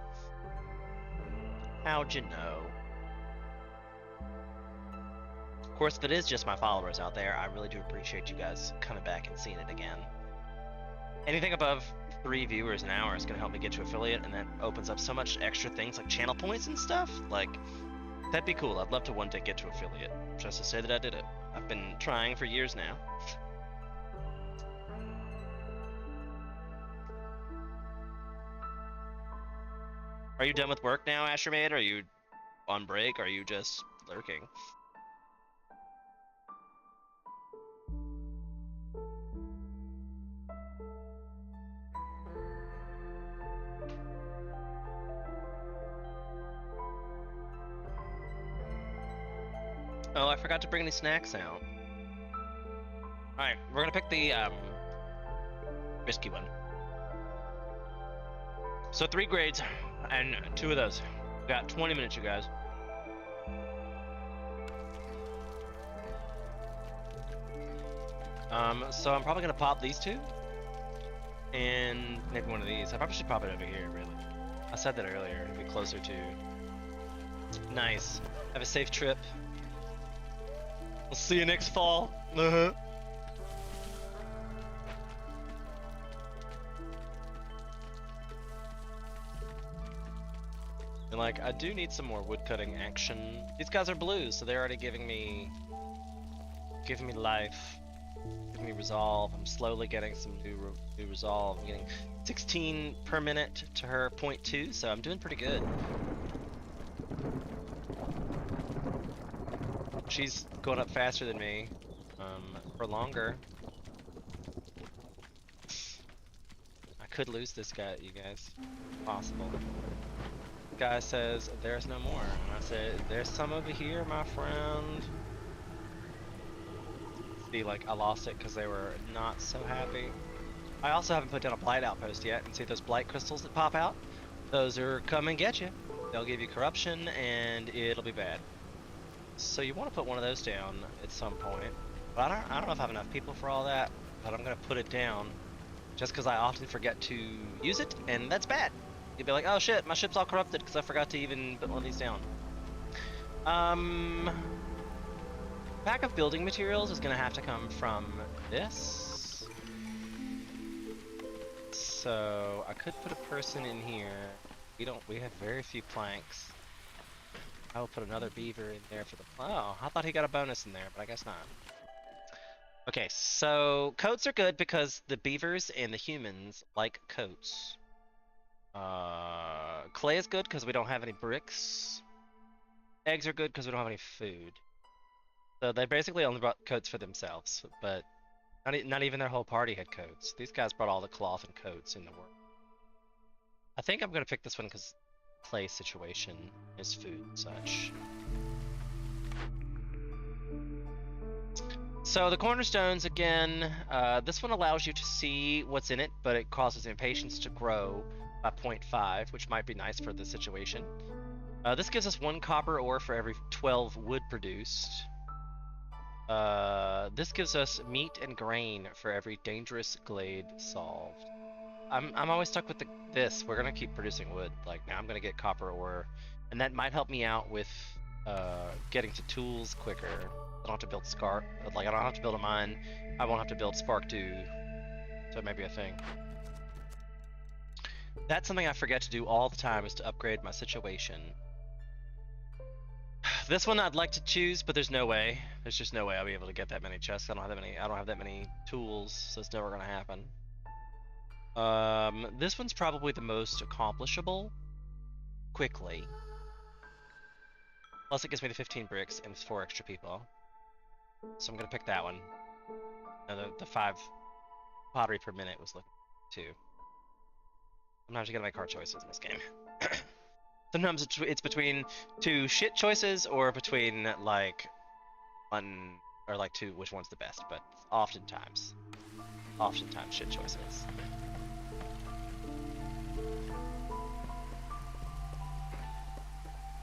How'd you know? Of course, if it is just my followers out there, I really do appreciate you guys coming back and seeing it again. Anything above 3 viewers an hour is going to help me get to affiliate, and that opens up so much extra things like channel points and stuff. Like, that'd be cool. I'd love to one day get to affiliate, just to say that I did it. I've been trying for years now. Are you done with work now, Ashermaid? Are you on break? Or are you just lurking? Oh, I forgot to bring any snacks out. Alright, we're gonna pick the risky one. So 3 grades and 2 of those. We got 20 minutes, you guys. So I'm probably gonna pop these 2. And maybe one of these. I probably should pop it over here, really. I said that earlier, it'd be closer to. Nice. Have a safe trip. We'll see you next fall. And like, I do need some more woodcutting action. These guys are blues, so they're already giving me life, giving me resolve. I'm slowly getting some new resolve. I'm getting 16 per minute to her 0.2, so I'm doing pretty good. she's going up faster than me. For longer. I could lose this guy, you guys. Possible. Guy says, there's no more. And I said, there's some over here, my friend. See, like, I lost it because they were not so happy. I also haven't put down a blight outpost yet, and see those blight crystals that pop out? Those are come and get you. They'll give you corruption, and it'll be bad. So you want to put one of those down at some point. But I don't know if I have enough people for all that, but I'm going to put it down just because I often forget to use it, and that's bad. You'd be like, oh shit, my ship's all corrupted because I forgot to even put one of these down. Pack of building materials is going to have to come from this. So I could put a person in here. We have very few planks. I will put another beaver in there for the, oh, I thought he got a bonus in there, but I guess not. Okay, so coats are good because the beavers and the humans like coats. Clay is good because we don't have any bricks. Eggs are good because we don't have any food. So they basically only brought coats for themselves, but not even their whole party had coats. These guys brought all the cloth and coats in the world. I think I'm gonna pick this one because clay situation is food and such. So the cornerstones again, this one allows you to see what's in it, but it causes impatience to grow by 0.5, which might be nice for the situation. This gives us 1 copper ore for every 12 wood produced. This gives us meat and grain for every dangerous glade solved. I'm always stuck with this. We're gonna keep producing wood. Like now I'm gonna get copper ore, and that might help me out with getting to tools quicker. I don't have to build I don't have to build a mine. I won't have to build Spark 2. So it may be a thing. That's something I forget to do all the time, is to upgrade my situation. This one I'd like to choose, but there's no way. There's just no way I'll be able to get that many chests. I don't have that many tools, so it's never gonna happen. This one's probably the most accomplishable quickly. Plus it gives me the 15 bricks and 4 extra people. So I'm gonna pick that one. No, the 5 pottery per minute was looking 2. Sometimes you gotta make hard choices in this game. Sometimes it's between 2 shit choices, or between like 1 or like 2, which one's the best, but oftentimes shit choices.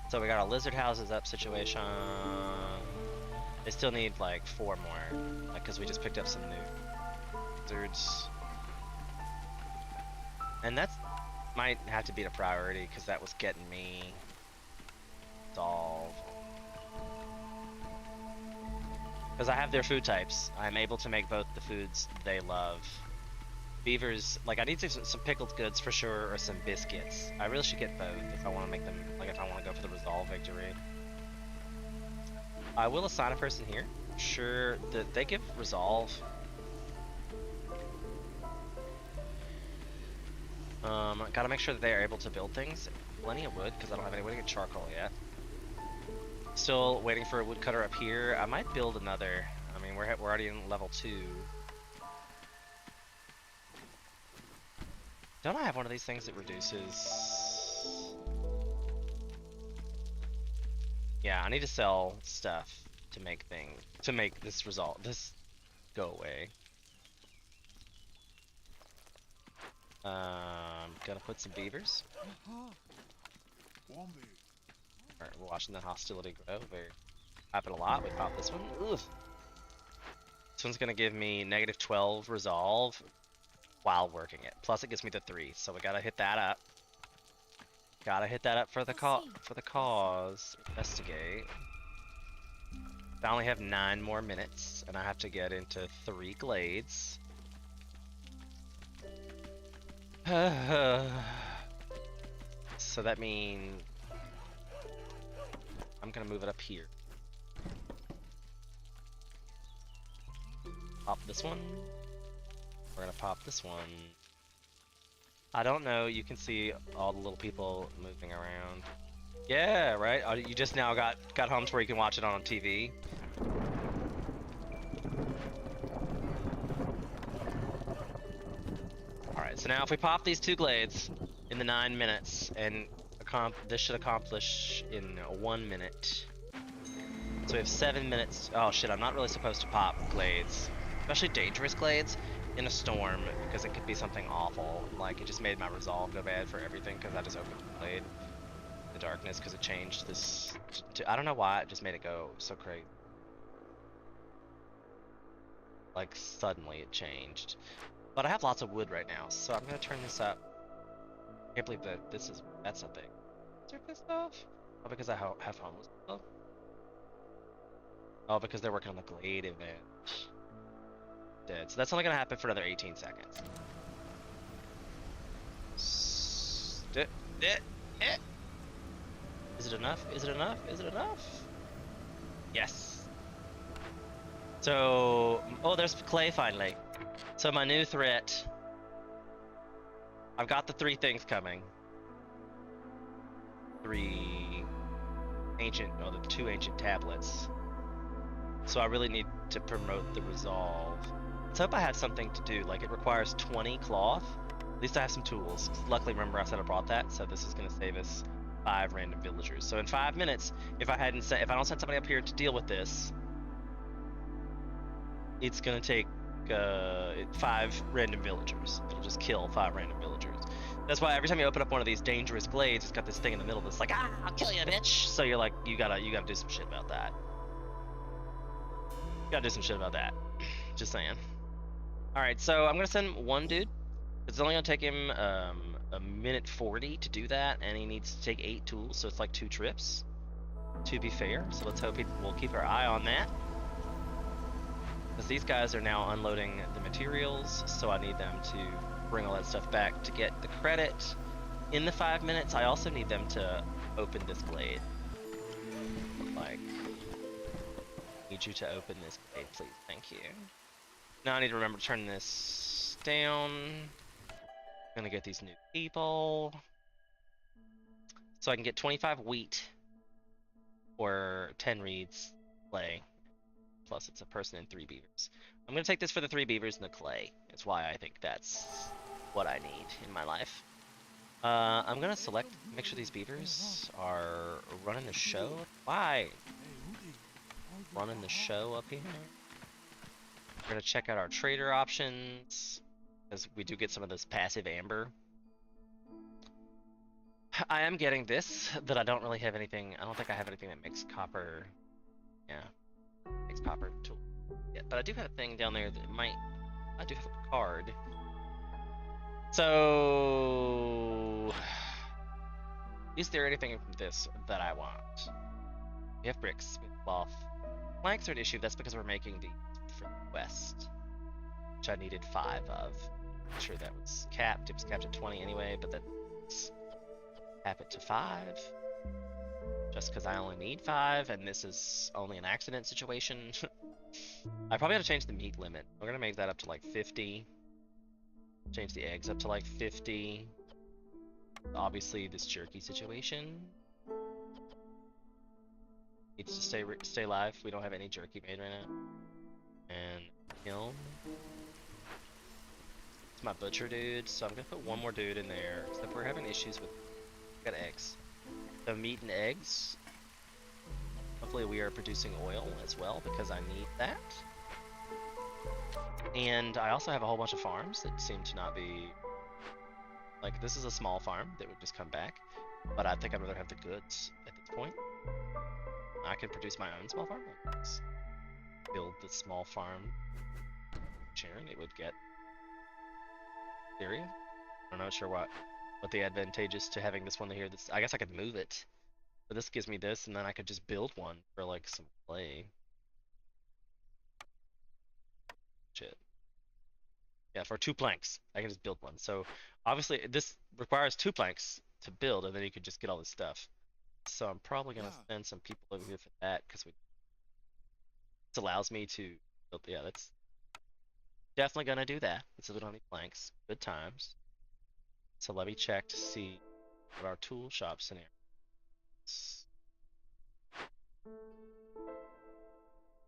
So we got our lizard houses up situation. They still need like 4 more, like because we just picked up some new lizards. And that's might have to be a priority because that was getting me solved. Because I have their food types, I'm able to make both the foods they love. Beavers, like I need some pickled goods for sure, or some biscuits. I really should get both if I want to make them, like if I want to go for the resolve victory. I will assign a person here. Sure, they give resolve. Gotta make sure that they are able to build things. Plenty of wood, because I don't have any way to get charcoal yet. Still waiting for a woodcutter up here. I might build another. I mean, we're already in level 2. Don't I have one of these things that reduces? Yeah, I need to sell stuff to make this go away. Gotta put some beavers. Alright, we're watching that hostility grow. Happen a lot. We pop this one. Ugh. This one's gonna give me -12 resolve while working it. Plus it gives me the 3, so we gotta hit that up. Gotta hit that up for the cause. Investigate. I only have 9 more minutes, and I have to get into 3 glades. So that means I'm gonna move it up here. Pop this one. We're gonna pop this one. I don't know, you can see all the little people moving around. Yeah, right? You just now got home to where you can watch it on TV. Alright, so now if we pop these 2 glades in the 9 minutes, and this should accomplish in 1 minute. So we have 7 minutes. Oh shit, I'm not really supposed to pop glades, especially dangerous glades, in a storm, because it could be something awful. Like, it just made my resolve go bad for everything, because I just opened the glade in the darkness, because it changed this I don't know why, it just made it go so crazy. Like, suddenly it changed. But I have lots of wood right now, so I'm gonna turn this up. I can't believe that that's a thing. Surface stuff? Oh, because I have homeless stuff? Oh, because they're working on the Glade event. Dead. So that's only gonna happen for another 18 seconds. Is it enough? Is it enough? Is it enough? Yes. So, oh, there's clay finally. So my new threat. I've got the 3 things coming. 3 ancient, oh, the 2 ancient tablets. So I really need to promote the resolve. Let's hope I have something to do. Like, it requires 20 cloth. At least I have some tools. Luckily, remember I said I brought that, so this is gonna save us 5 random villagers. So in 5 minutes, if I don't send somebody up here to deal with this, it's gonna take 5 random villagers. It'll just kill 5 random villagers. That's why every time you open up one of these dangerous glades, it's got this thing in the middle that's like, ah, I'll kill you, bitch. So you're like, you gotta do some shit about that. Gotta do some shit about that. Just saying. Alright, so I'm gonna send 1 dude. It's only gonna take him a minute 40 to do that, and he needs to take 8 tools, so it's like 2 trips, to be fair. So let's hope we'll keep our eye on that. Because these guys are now unloading the materials, so I need them to bring all that stuff back to get the credit. In the 5 minutes, I also need them to open this glade. Like, need you to open this glade, please. Thank you. Now I need to remember to turn this down. I'm gonna get these new people. So I can get 25 wheat or 10 reeds clay. Plus it's a person and 3 beavers. I'm gonna take this for the 3 beavers and the clay. It's why I think that's what I need in my life. I'm gonna make sure these beavers are running the show. Why? Running the show up here. We're gonna check out our trader options, because we do get some of this passive amber. I am getting this, that I don't really have anything. I don't think I have anything that makes copper. Yeah, makes copper tool. Yeah, but I do have a thing down there that might. I do have a card. So, is there anything from this that I want? We have bricks, we have cloth. Planks are an issue. That's because we're making these for the west, which I needed 5 of. I'm sure that was capped. It was capped at 20 anyway, but that's cap it to 5. Just because I only need 5, and this is only an accident situation. I probably have to change the meat limit. We're gonna make that up to like 50. Change the eggs up to like 50. Obviously, this jerky situation needs to stay live. We don't have any jerky made right now. And kiln. It's my butcher dude, so I'm gonna put 1 more dude in there. Except we're having issues with. Got eggs. So meat and eggs. Hopefully we are producing oil as well, because I need that. And I also have a whole bunch of farms that seem to not be... Like, this is a small farm that would just come back. But I think I'd rather have the goods at this point. I can produce my own small farm. Let's build this small farm. Sharon, it would get... Syria? I'm not sure what the advantage is to having this one here. I guess I could move it. But this gives me this, and then I could just build one for, like, some clay. Shit. Yeah, for 2 planks. I can just build one. So, obviously, this requires 2 planks to build, and then you could just get all this stuff. So I'm probably going to send some people over here for that, because this allows me to build... Yeah, that's definitely going to do that. So we don't need planks. Good times. So let me check to see what our tool shop scenario is.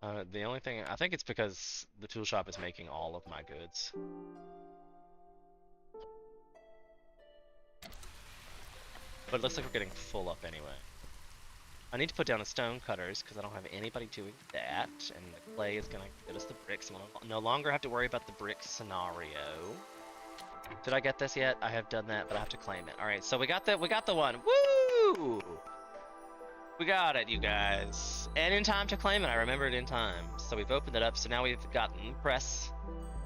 The only thing, I think it's because the tool shop is making all of my goods. But it looks like we're getting full up anyway. I need to put down the stone cutters because I don't have anybody doing that, and the clay is gonna get us the bricks. And we'll no longer have to worry about the brick scenario. Did I get this yet? I have done that, but I have to claim it. All right, so we got the one. Woo! We got it, you guys. And in time to claim it. I remembered in time. So we've opened it up. So now we've gotten the press.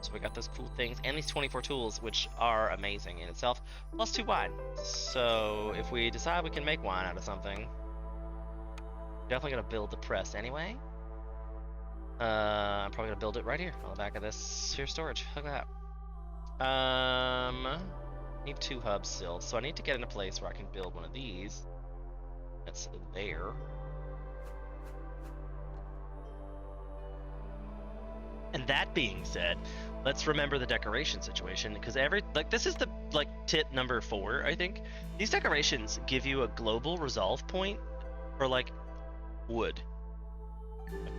So we got those cool things and these 24 tools, which are amazing in itself. Plus 2 wine. So if we decide we can make wine out of something, definitely gonna build the press anyway. I'm probably gonna build it right here on the back of this here storage. Look at that. Need 2 hubs still, so I need to get in a place where I can build one of these. That's there. And that being said, let's remember the decoration situation, because this is the tip number 4, I think. These decorations give you a global resolve point for wood.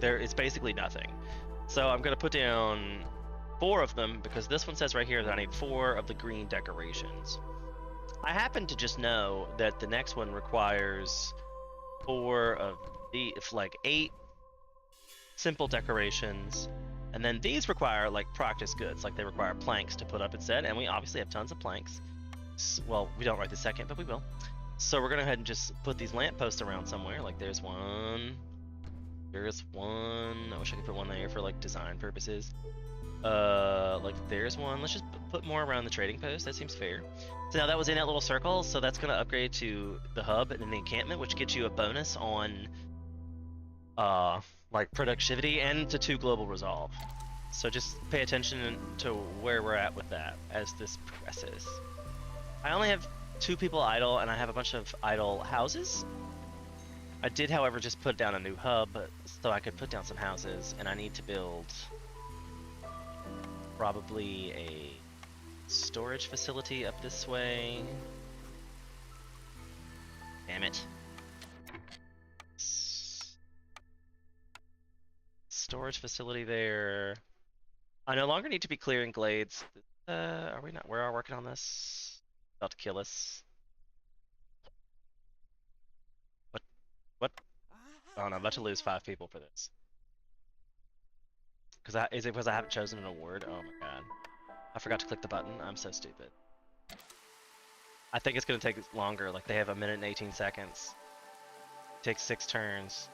There is basically nothing. So I'm gonna put down 4 of them because this one says right here that I need 4 of the green decorations. I happen to just know that the next one requires 4 of the 8 simple decorations, and then these require practice goods, they require planks to put up instead, and we obviously have tons of planks. Well, we don't right this second, but we will. So we're gonna go ahead and just put these lampposts around somewhere. There's one. There's one. I wish I could put one there for design purposes. There's one. Let's just put more around the trading post. That seems fair. So now that was in that little circle, so that's gonna upgrade to the hub and then the encampment, which gets you a bonus on productivity and to 2 global resolve. So just pay attention to where we're at with that as this progresses. I only have 2 people idle, and I have a bunch of idle houses. I did, however, just put down a new hub so I could put down some houses, and I need to build probably a storage facility up this way. Damn it. Storage facility there. I no longer need to be clearing glades. Are we not? We are working on this. About to kill us. What? Oh no, I'm about to lose 5 people for this. Is it because I haven't chosen an award? Oh my god. I forgot to click the button. I'm so stupid. I think it's gonna take longer. They have 1 minute and 18 seconds. It takes 6 turns.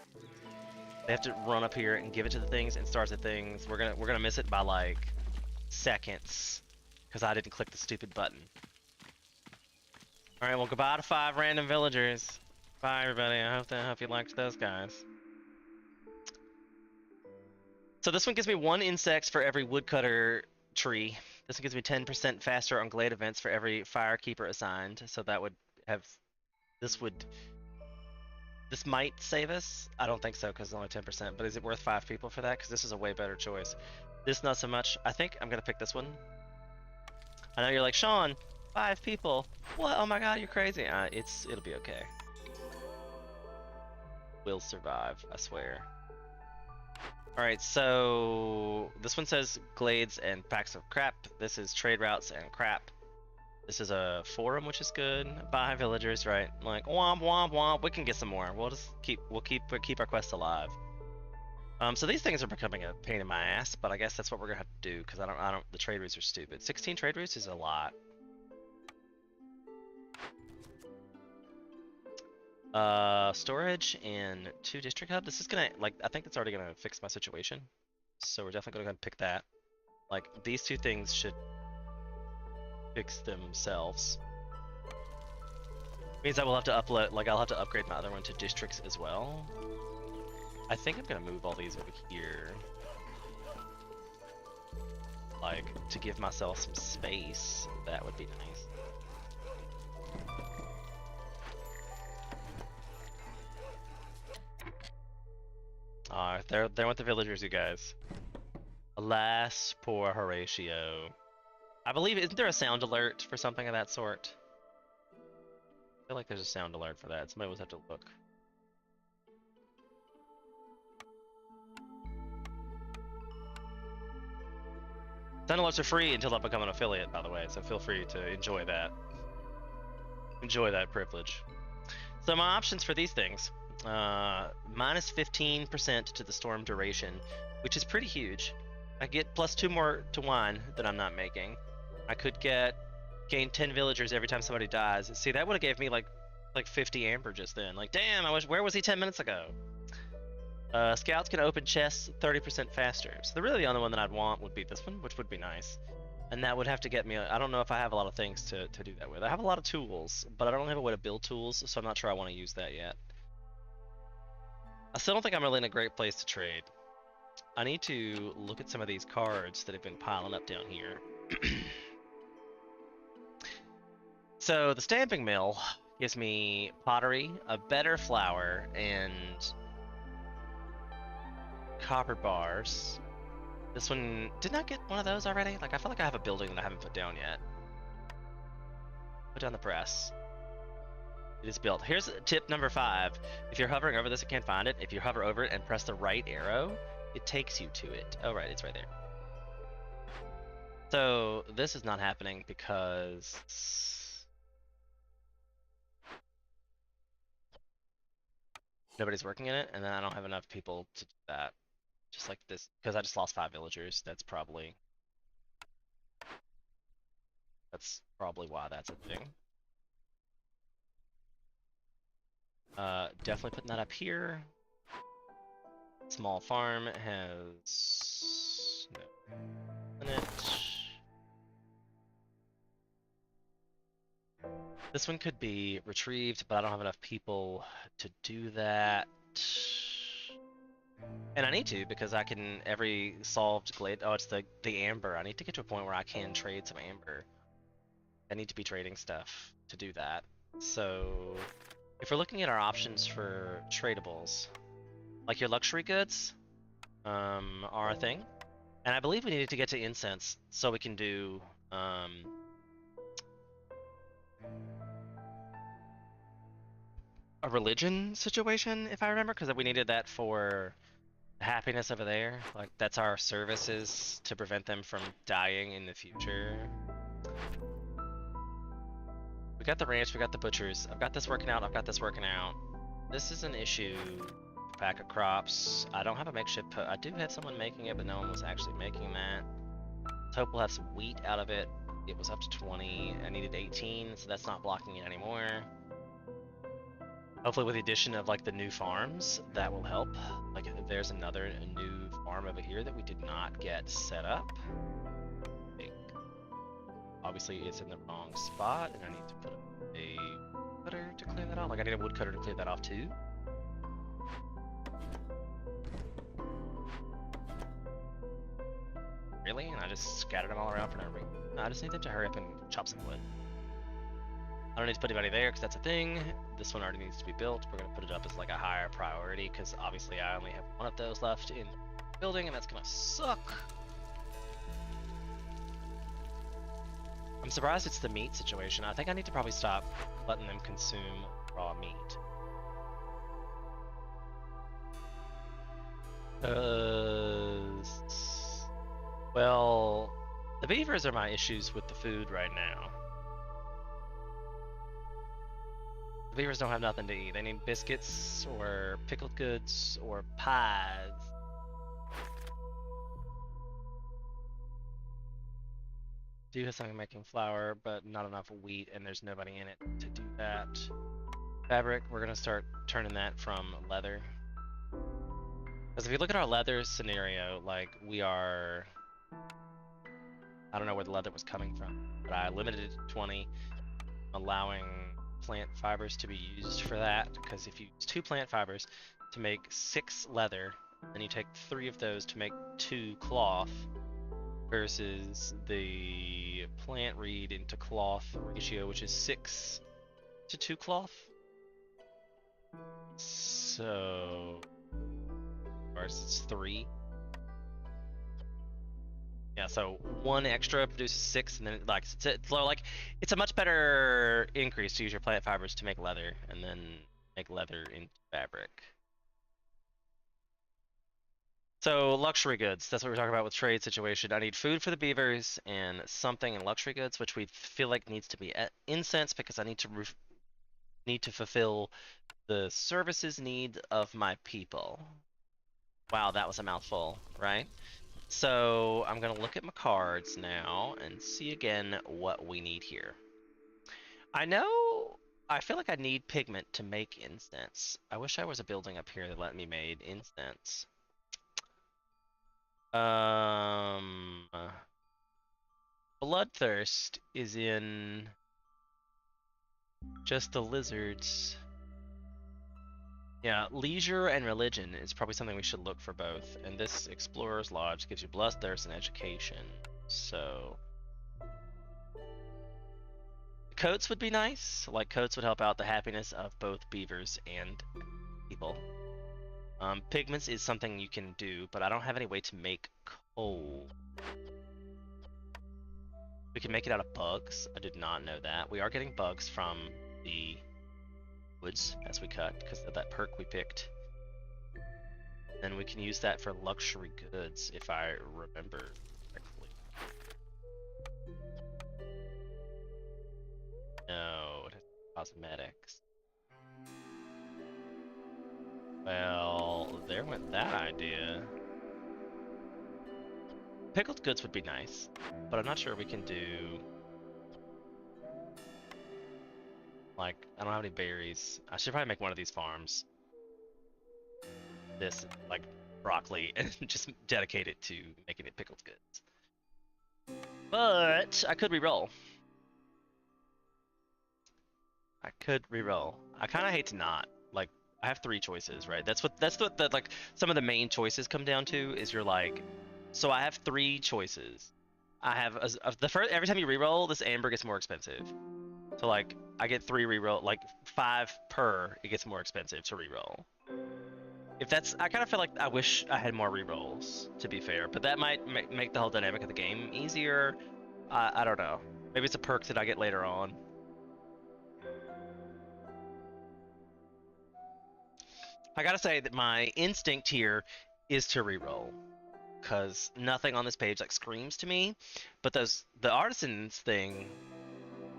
They have to run up here and give it to the things and start the things. We're gonna miss it by seconds because I didn't click the stupid button. All right, well, goodbye to 5 random villagers. Bye, everybody. I hope you liked those guys. So this one gives me 1 insect for every woodcutter tree. This one gives me 10% faster on glade events for every firekeeper assigned. So that would have, this might save us. I don't think so because it's only 10%, but is it worth 5 people for that? Because this is a way better choice. This not so much. I think I'm gonna pick this one. I know you're like, Sean, 5 people. What? Oh my god, you're crazy. It'll be okay. We'll survive, I swear. Alright, so this one says glades and packs of crap. This is trade routes and crap. This is a forum, which is good. Bye, villagers, right? Womp womp womp. We can get some more. We'll just keep our quest alive. So these things are becoming a pain in my ass, but I guess that's what we're gonna have to do because the trade routes are stupid. 16 trade routes is a lot. Storage and 2 district hub. This is gonna I think that's already gonna fix my situation. So we're definitely gonna go ahead and pick that. These 2 things should fix themselves. Means I will have to upload, I'll have to upgrade my other one to districts as well. I think I'm gonna move all these over here. To give myself some space. That would be nice. There went the villagers, you guys. Alas, poor Horatio. I believe, isn't there a sound alert for something of that sort? I feel like there's a sound alert for that. Somebody will have to look. Send alerts are free until I become an affiliate, by the way, so feel free to enjoy that. Enjoy that privilege. So my options for these things, minus 15% to the storm duration, which is pretty huge. I get plus 2 more to wine that I'm not making. I could gain 10 villagers every time somebody dies. See, that would have gave me like 50 amber just then. Like, damn, where was he 10 minutes ago? Scouts can open chests 30% faster. So really the only one that I'd want would be this one, which would be nice. And that would have to get me, I don't know if I have a lot of things to do that with. I have a lot of tools, but I don't have a way to build tools, so I'm not sure I want to use that yet. I still don't think I'm really in a great place to trade. I need to look at some of these cards that have been piling up down here. So the stamping mill gives me pottery, a better flour, and copper bars. This one, didn't I get one of those already? Like, I feel like I have a building that I haven't put down yet. Put down the press. It is built. Here's tip number 5. If you're hovering over this and can't find it, if you hover over it and press the right arrow, it takes you to it. Oh, right, it's right there. So this is not happening because nobody's working in it, and then I don't have enough people to do that. Just like this, because I just lost 5 villagers. That's probably why that's a thing. Definitely putting that up here. Small farm has no in it. This one could be retrieved, but I don't have enough people to do that. And I need to, because I can, every solved glade, oh, it's the amber. I need to get to a point where I can trade some amber. I need to be trading stuff to do that. So if we're looking at our options for tradables, like your luxury goods are a thing. And I believe we needed to get to incense so we can do a religion situation, if I remember, because we needed that for happiness over there. Like, that's our services to prevent them from dying in the future. We got the ranch, we got the butchers. I've got this working out, I've got this working out. This is an issue. Pack of crops. I don't have a makeshift I do have someone making it, but no one was actually making that. Let's hope we'll have some wheat out of it. It was up to 20. I needed 18, so that's not blocking it anymore. Hopefully with the addition of like the new farms, that will help. Like there's a new farm over here that we did not get set up. Obviously it's in the wrong spot, and I need to put a cutter to clear that off. Like I need a woodcutter to clear that off too. Really? And I just scattered them all around for no reason. I just need them to hurry up and chop some wood. I don't need to put anybody there because that's a thing. This one already needs to be built. We're going to put it up as like a higher priority because obviously I only have one of those left in the building, and that's going to suck. I'm surprised it's the meat situation. I think I need to probably stop letting them consume raw meat. Well, the beavers are my issues with the food right now. The beavers don't have nothing to eat. They need biscuits or pickled goods or pies. Do have something making flour, but not enough wheat, and there's nobody in it to do that. Fabric, we're gonna start turning that from leather. Because if you look at our leather scenario, like we are, I don't know where the leather was coming from, but I limited it to 20, allowing plant fibers to be used for that, because if you use 2 plant fibers to make 6 leather, then you take 3 of those to make 2 cloth, versus the plant reed into cloth ratio, which is 6 to 2 cloth. So, ours is 3. Yeah, so 1 extra produces 6, and then like it's a much better increase to use your plant fibers to make leather, and then make leather into fabric. So luxury goods, that's what we're talking about with trade situation. I need food for the beavers and something in luxury goods, which we feel like needs to be incense because I need to fulfill the services need of my people. Wow, that was a mouthful, right? So I'm gonna look at my cards now and see again what we need here. I feel like I need pigment to make incense. I wish I was a building up here that let me made incense. Um, Bloodthirst is in just the lizards. Yeah, leisure and religion is probably something we should look for both. And this Explorer's Lodge gives you bloodthirst and education. So coats would be nice. Like coats would help out the happiness of both beavers and people. Pigments is something you can do, but I don't have any way to make coal. We can make it out of bugs. I did not know that. We are getting bugs from the woods as we cut because of that perk we picked. Then we can use that for luxury goods if I remember correctly. No, it has cosmetics. Well, there went that idea. Pickled goods would be nice, but I'm not sure we can do... Like, I don't have any berries. I should probably make one of these farms. This, like, broccoli, and just dedicate it to making it pickled goods. But I could re-roll. I could re-roll. I kind of hate to not. Like, I have 3 choices, right? That's what like some of the main choices come down to is you're like, so I have 3 choices. I have the first every time you re-roll, this amber gets more expensive. So like I get 3 re-roll, like 5 per. It gets more expensive to re-roll. If that's, I kind of feel like I wish I had more re-rolls, to be fair, but that might make the whole dynamic of the game easier. I don't know. Maybe it's a perk that I get later on. I gotta say that my instinct here is to re-roll, because nothing on this page like screams to me, but the artisans thing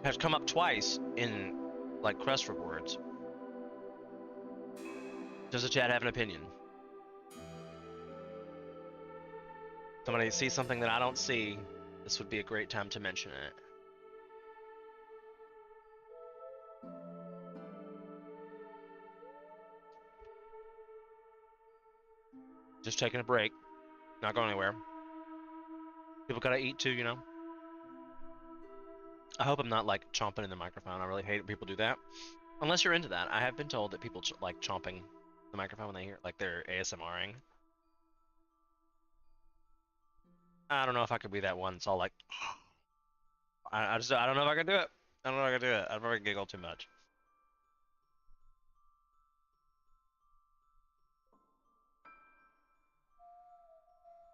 has come up twice in like quest rewards. Does the chat have an opinion? Somebody sees something that I don't see, this would be a great time to mention it. Just taking a break, not going anywhere. People gotta eat too, you know? I hope I'm not like chomping in the microphone. I really hate when people do that. Unless you're into that. I have been told that people like chomping the microphone when they hear like they're ASMRing. I don't know if I could be that one. It's all like, I don't know if I can do it. I don't know if I can do it. I'd probably giggle too much.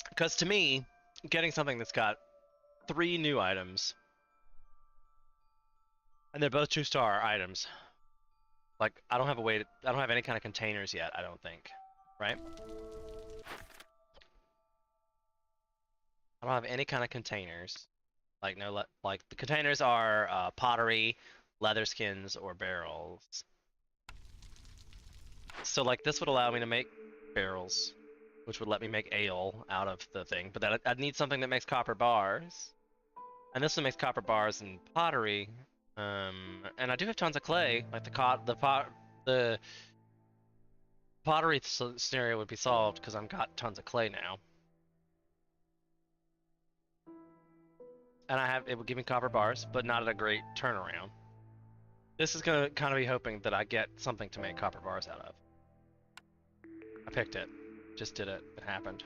Because to me, getting something that's got 3 new items, and they're both 2-star items. Like, I don't have any kind of containers yet, I don't think. Right? I don't have any kind of containers. Like, no, like, the containers are pottery, leather skins, or barrels. So, like, this would allow me to make barrels, which would let me make ale out of the thing. But I'd need something that makes copper bars. And this one makes copper bars and pottery. And I do have tons of clay. Like the pottery scenario would be solved because I've got tons of clay now. And it would give me copper bars, but not at a great turnaround. This is gonna kind of be hoping that I get something to make copper bars out of. I picked it. Just did it. It happened.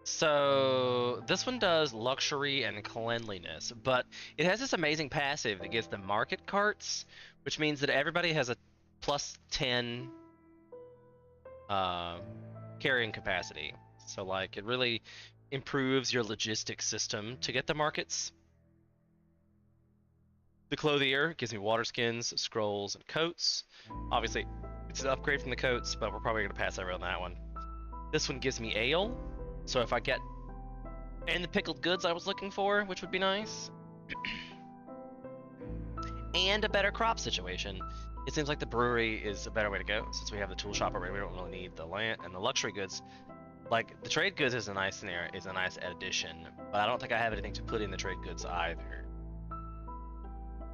So this one does luxury and cleanliness, but it has this amazing passive that gives them market carts, which means that everybody has a plus 10 carrying capacity. So like it really improves your logistics system to get the markets. The clothier gives me water skins, scrolls, and coats. Obviously, it's an upgrade from the coats, but we're probably going to pass over on that one. This one gives me ale, so if I get and the pickled goods I was looking for, which would be nice, and a better crop situation. It seems like the brewery is a better way to go since we have the tool shop already. We don't really need the land and the luxury goods. Like the trade goods is a nice addition, but I don't think I have anything to put in the trade goods either.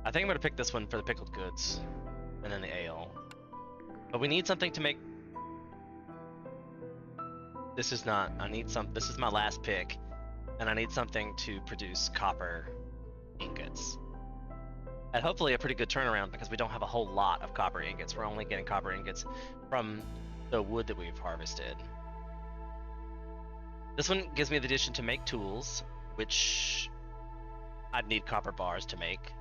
I think I'm gonna pick this one for the pickled goods, and then the ale. But we need something to make. This is not. I need some. This is my last pick, and I need something to produce copper ingots. And hopefully a pretty good turnaround because we don't have a whole lot of copper ingots. We're only getting copper ingots from the wood that we've harvested. This one gives me the addition to make tools, which I'd need copper bars to make.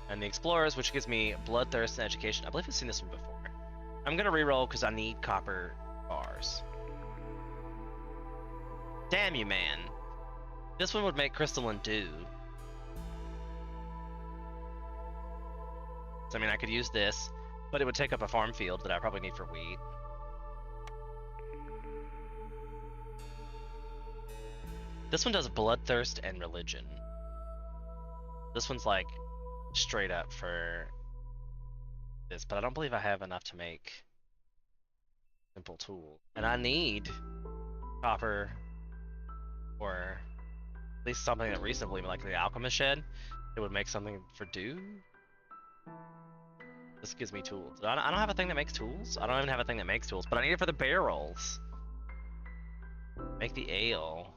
And the explorers, which gives me bloodthirst and education. I believe I've seen this one before. I'm gonna reroll because I need copper bars. Damn you, man. This one would make crystalline dew. So, I mean, I could use this, but it would take up a farm field that I probably need for wheat. This one does bloodthirst and religion. This one's like straight up for this, but I don't believe I have enough to make simple tool. And I need copper, or at least something that reasonably, like the alchemist shed, it would make something for dew. This gives me tools. I don't have a thing that makes tools. I don't even have a thing that makes tools, but I need it for the barrels. Make the ale.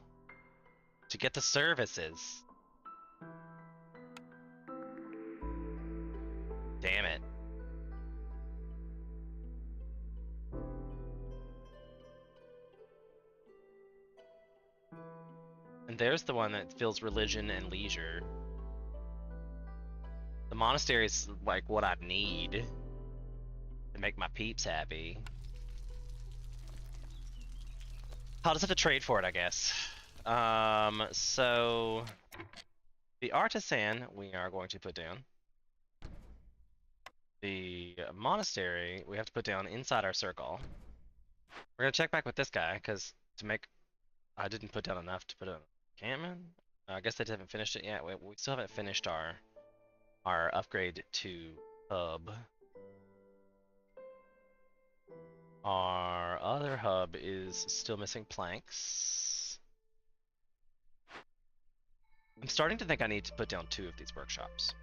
To get the services. Damn it. And there's the one that feels religion and leisure. The monastery is like what I need to make my peeps happy. I'll just have to trade for it, I guess. So the artisan we are going to put down. The monastery we have to put down inside our circle. We're gonna check back with this guy because to make, I didn't put down enough to put a encampment. I guess they haven't finished it yet. We still haven't finished our upgrade to hub. Our other hub is still missing planks. I'm starting to think I need to put down 2 of these workshops.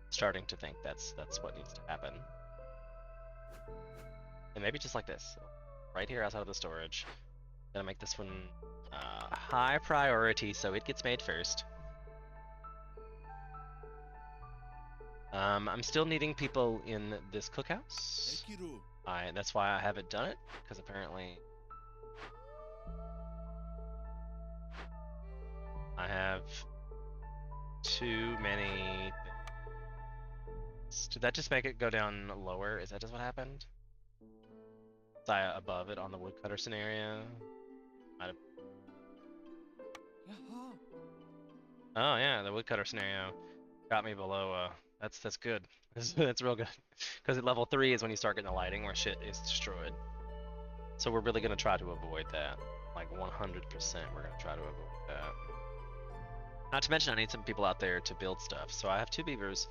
Starting to think that's what needs to happen. And maybe just like this, right here outside of the storage. Gonna make this one high priority so it gets made first. I'm still needing people in this cookhouse. That's why I haven't done it, because apparently I have too many things. Did that just make it go down lower? Is that just what happened? Was I above it on the woodcutter scenario? Oh yeah, the woodcutter scenario got me below. That's good. That's real good. Because at level 3 is when you start getting the lighting where shit is destroyed. So we're really gonna try to avoid that. Like 100%, we're gonna try to avoid that. Not to mention I need some people out there to build stuff. So I have 2 beavers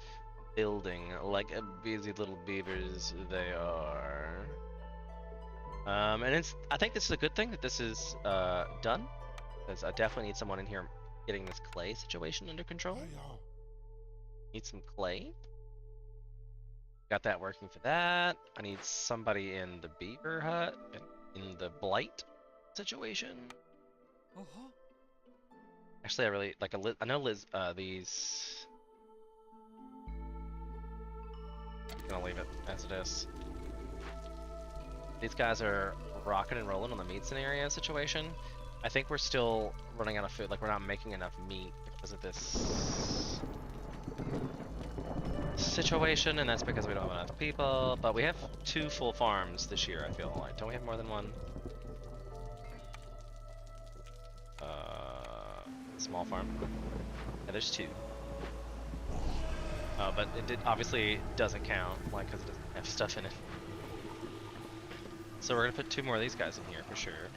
building like a busy little beavers they are. And I think this is a good thing that this is done, because I definitely need someone in here getting this clay situation under control. Need some clay. Got that working for that. I need somebody in the beaver hut in the blight situation. Actually, I really like I know these. I'm gonna leave it as it is. These guys are rocking and rolling on the meat scenario situation. I think we're still running out of food. Like we're not making enough meat because of this situation, and that's because we don't have enough people. But we have 2 full farms this year, I feel like. Don't we have more than one? Small farm. Yeah, there's 2. But it obviously doesn't count, like, because it doesn't have stuff in it. So we're gonna put 2 more of these guys in here for sure.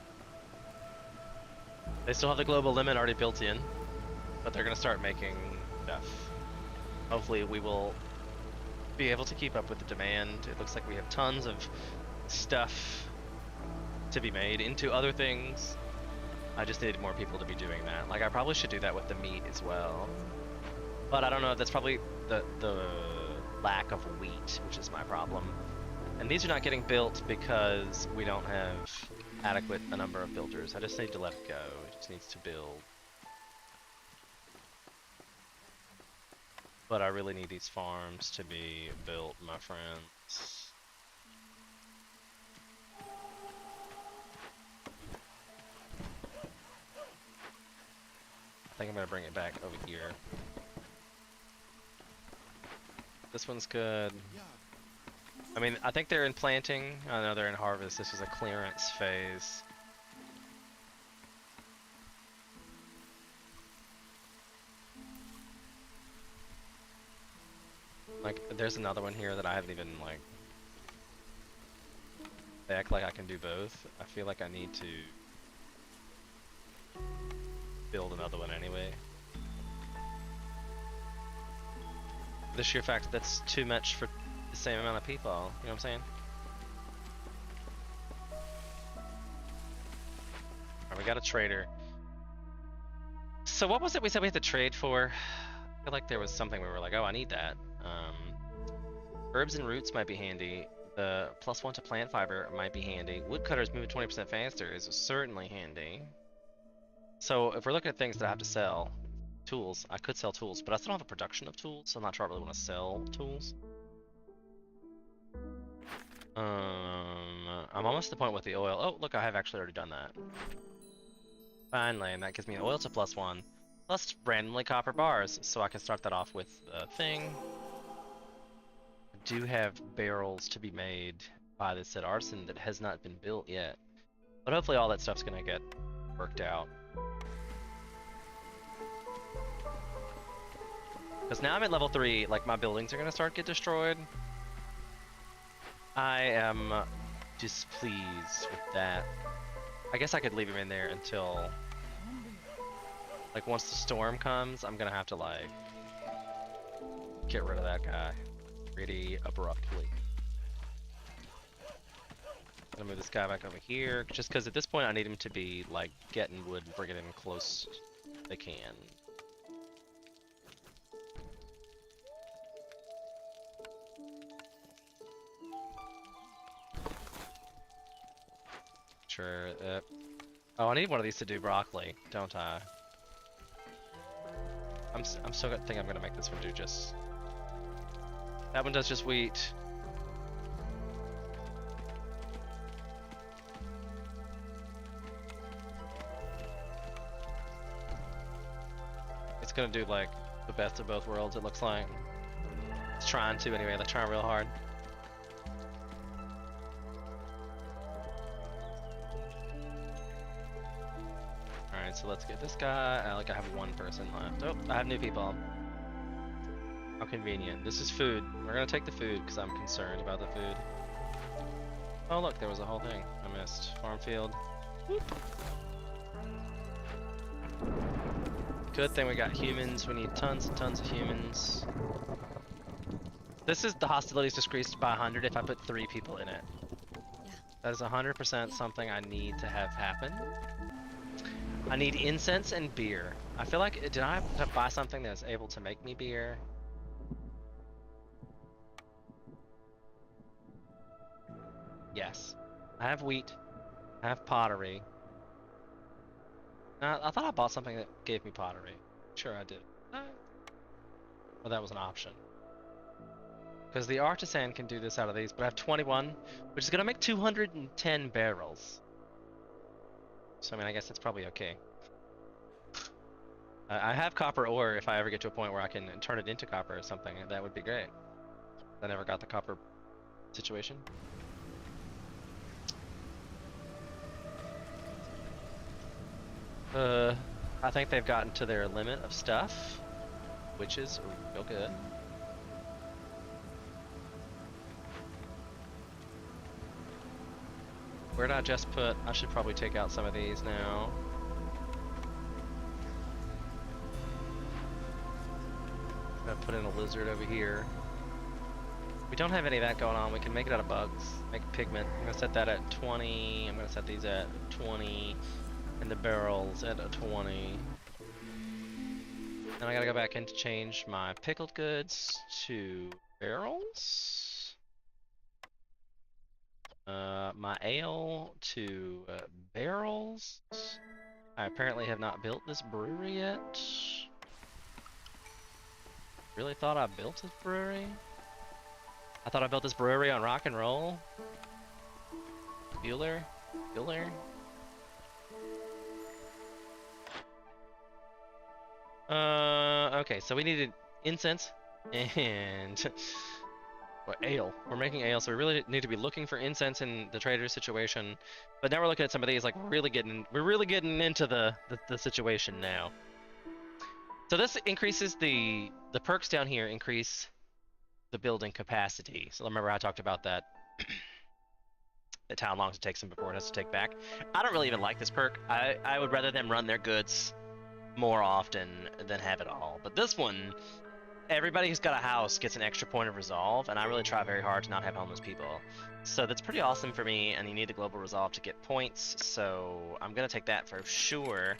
They still have the global limit already built in, but they're gonna start making stuff. Hopefully we will be able to keep up with the demand. It looks like we have tons of stuff to be made into other things. I just need more people to be doing that. Like, I probably should do that with the meat as well. But I don't know, that's probably the lack of wheat, which is my problem. And these are not getting built because we don't have adequate a number of builders. I just need to let it go. It just needs to build. But I really need these farms to be built, my friends. I think I'm gonna bring it back over here. This one's good. I mean, I think they're in planting. I know they're in harvest. This is a clearance phase. Like, there's another one here that I haven't even, like... They act like I can do both. I feel like I need to build another one anyway. The sheer fact that's too much for the same amount of people, you know what I'm saying? Alright, we got a trader. So what was it we said we had to trade for? I feel like there was something we were like, oh, I need that. Herbs and roots might be handy. The +1 to plant fiber might be handy. Woodcutters moving 20% faster is certainly handy. So if we're looking at things that I have to sell, tools, I could sell tools, but I still don't have a production of tools, so I'm not sure I really want to sell tools. I'm almost to the point with the oil. Oh, look, I have actually already done that. Finally, and that gives me oil to +1, plus randomly copper bars, so I can start that off with a thing. I do have barrels to be made by this said artisan that has not been built yet, but hopefully all that stuff's gonna get worked out. Because now I'm at level 3, like my buildings are gonna start get destroyed. I am displeased with that. I guess I could leave him in there until, like, once the storm comes, I'm gonna have to, like, get rid of that guy pretty abruptly. I'm gonna move this guy back over here, just because at this point I need him to be, like, getting wood and bringing it in close as they can. Sure. Oh, I need one of these to do broccoli, don't I? I'm still gonna think I'm gonna make this one do just. That one does just wheat. It's gonna do like the best of both worlds. It looks like. It's trying to anyway. They're trying real hard. Alright, so let's get this guy. Like I have one person left. Oh, I have new people. How convenient. This is food. We're gonna take the food because I'm concerned about the food. Oh look, there was a whole thing I missed. Farm field. Whoop. Good thing we got humans. We need tons and tons of humans. This is the hostilities decreased by 100 if I put 3 people in it. That is 100% something I need to have happen. I need incense and beer. I feel like, did I have to buy something that's able to make me beer? Yes. I have wheat. I have pottery. I thought I bought something that gave me pottery. Sure I did. Well, that was an option. Because the artisan can do this out of these, but I have 21, which is going to make 210 barrels. So, I mean, I guess that's probably okay. I have copper ore if I ever get to a point where I can turn it into copper or something. That would be great. I never got the copper situation. I think they've gotten to their limit of stuff, which is real good. Where did I just put? I should probably take out some of these now. I'm gonna put in a lizard over here. We don't have any of that going on. We can make it out of bugs. Make pigment. I'm gonna set that at 20. I'm gonna set these at 20. And the barrels at a 20. Then I gotta go back in to change my pickled goods to barrels. My ale to barrels. I apparently have not built this brewery yet. Really thought I built this brewery? I thought I built this brewery on rock and roll. Bueller? Okay, so we needed incense and what, ale. We're making ale, so we really need to be looking for incense in the trader situation. But now we're looking at some of these, like we're really getting into the situation now. So this increases the perks down here increase the building capacity. So remember I talked about that. How long it takes them before it has to take back. I don't really even like this perk. I would rather them run their goods more often than have it all. But this one, everybody who's got a house gets an extra point of resolve, and I really try very hard to not have homeless people. So that's pretty awesome for me, and you need the global resolve to get points, so I'm gonna take that for sure.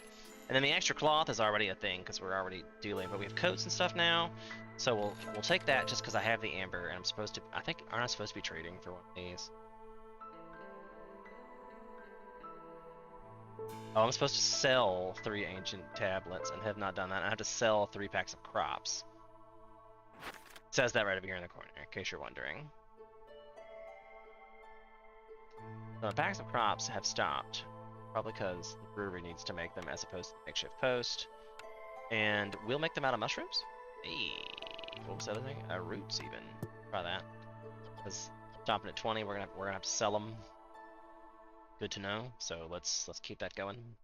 And then the extra cloth is already a thing because we're already dealing, but we have coats and stuff now, so we'll take that just because I have the amber, and I'm supposed to. I think aren't I supposed to be trading for one of these? Oh, I'm supposed to sell 3 ancient tablets and have not done that. I have to sell 3 packs of crops. It says that right over here in the corner, in case you're wondering. The packs of crops have stopped, probably because the brewery needs to make them as opposed to the makeshift post. And we'll make them out of mushrooms? Hey, what was that other thing? Roots even. Try that. Because stopping at 20, we're gonna have to sell them. Good to know. So let's keep that going.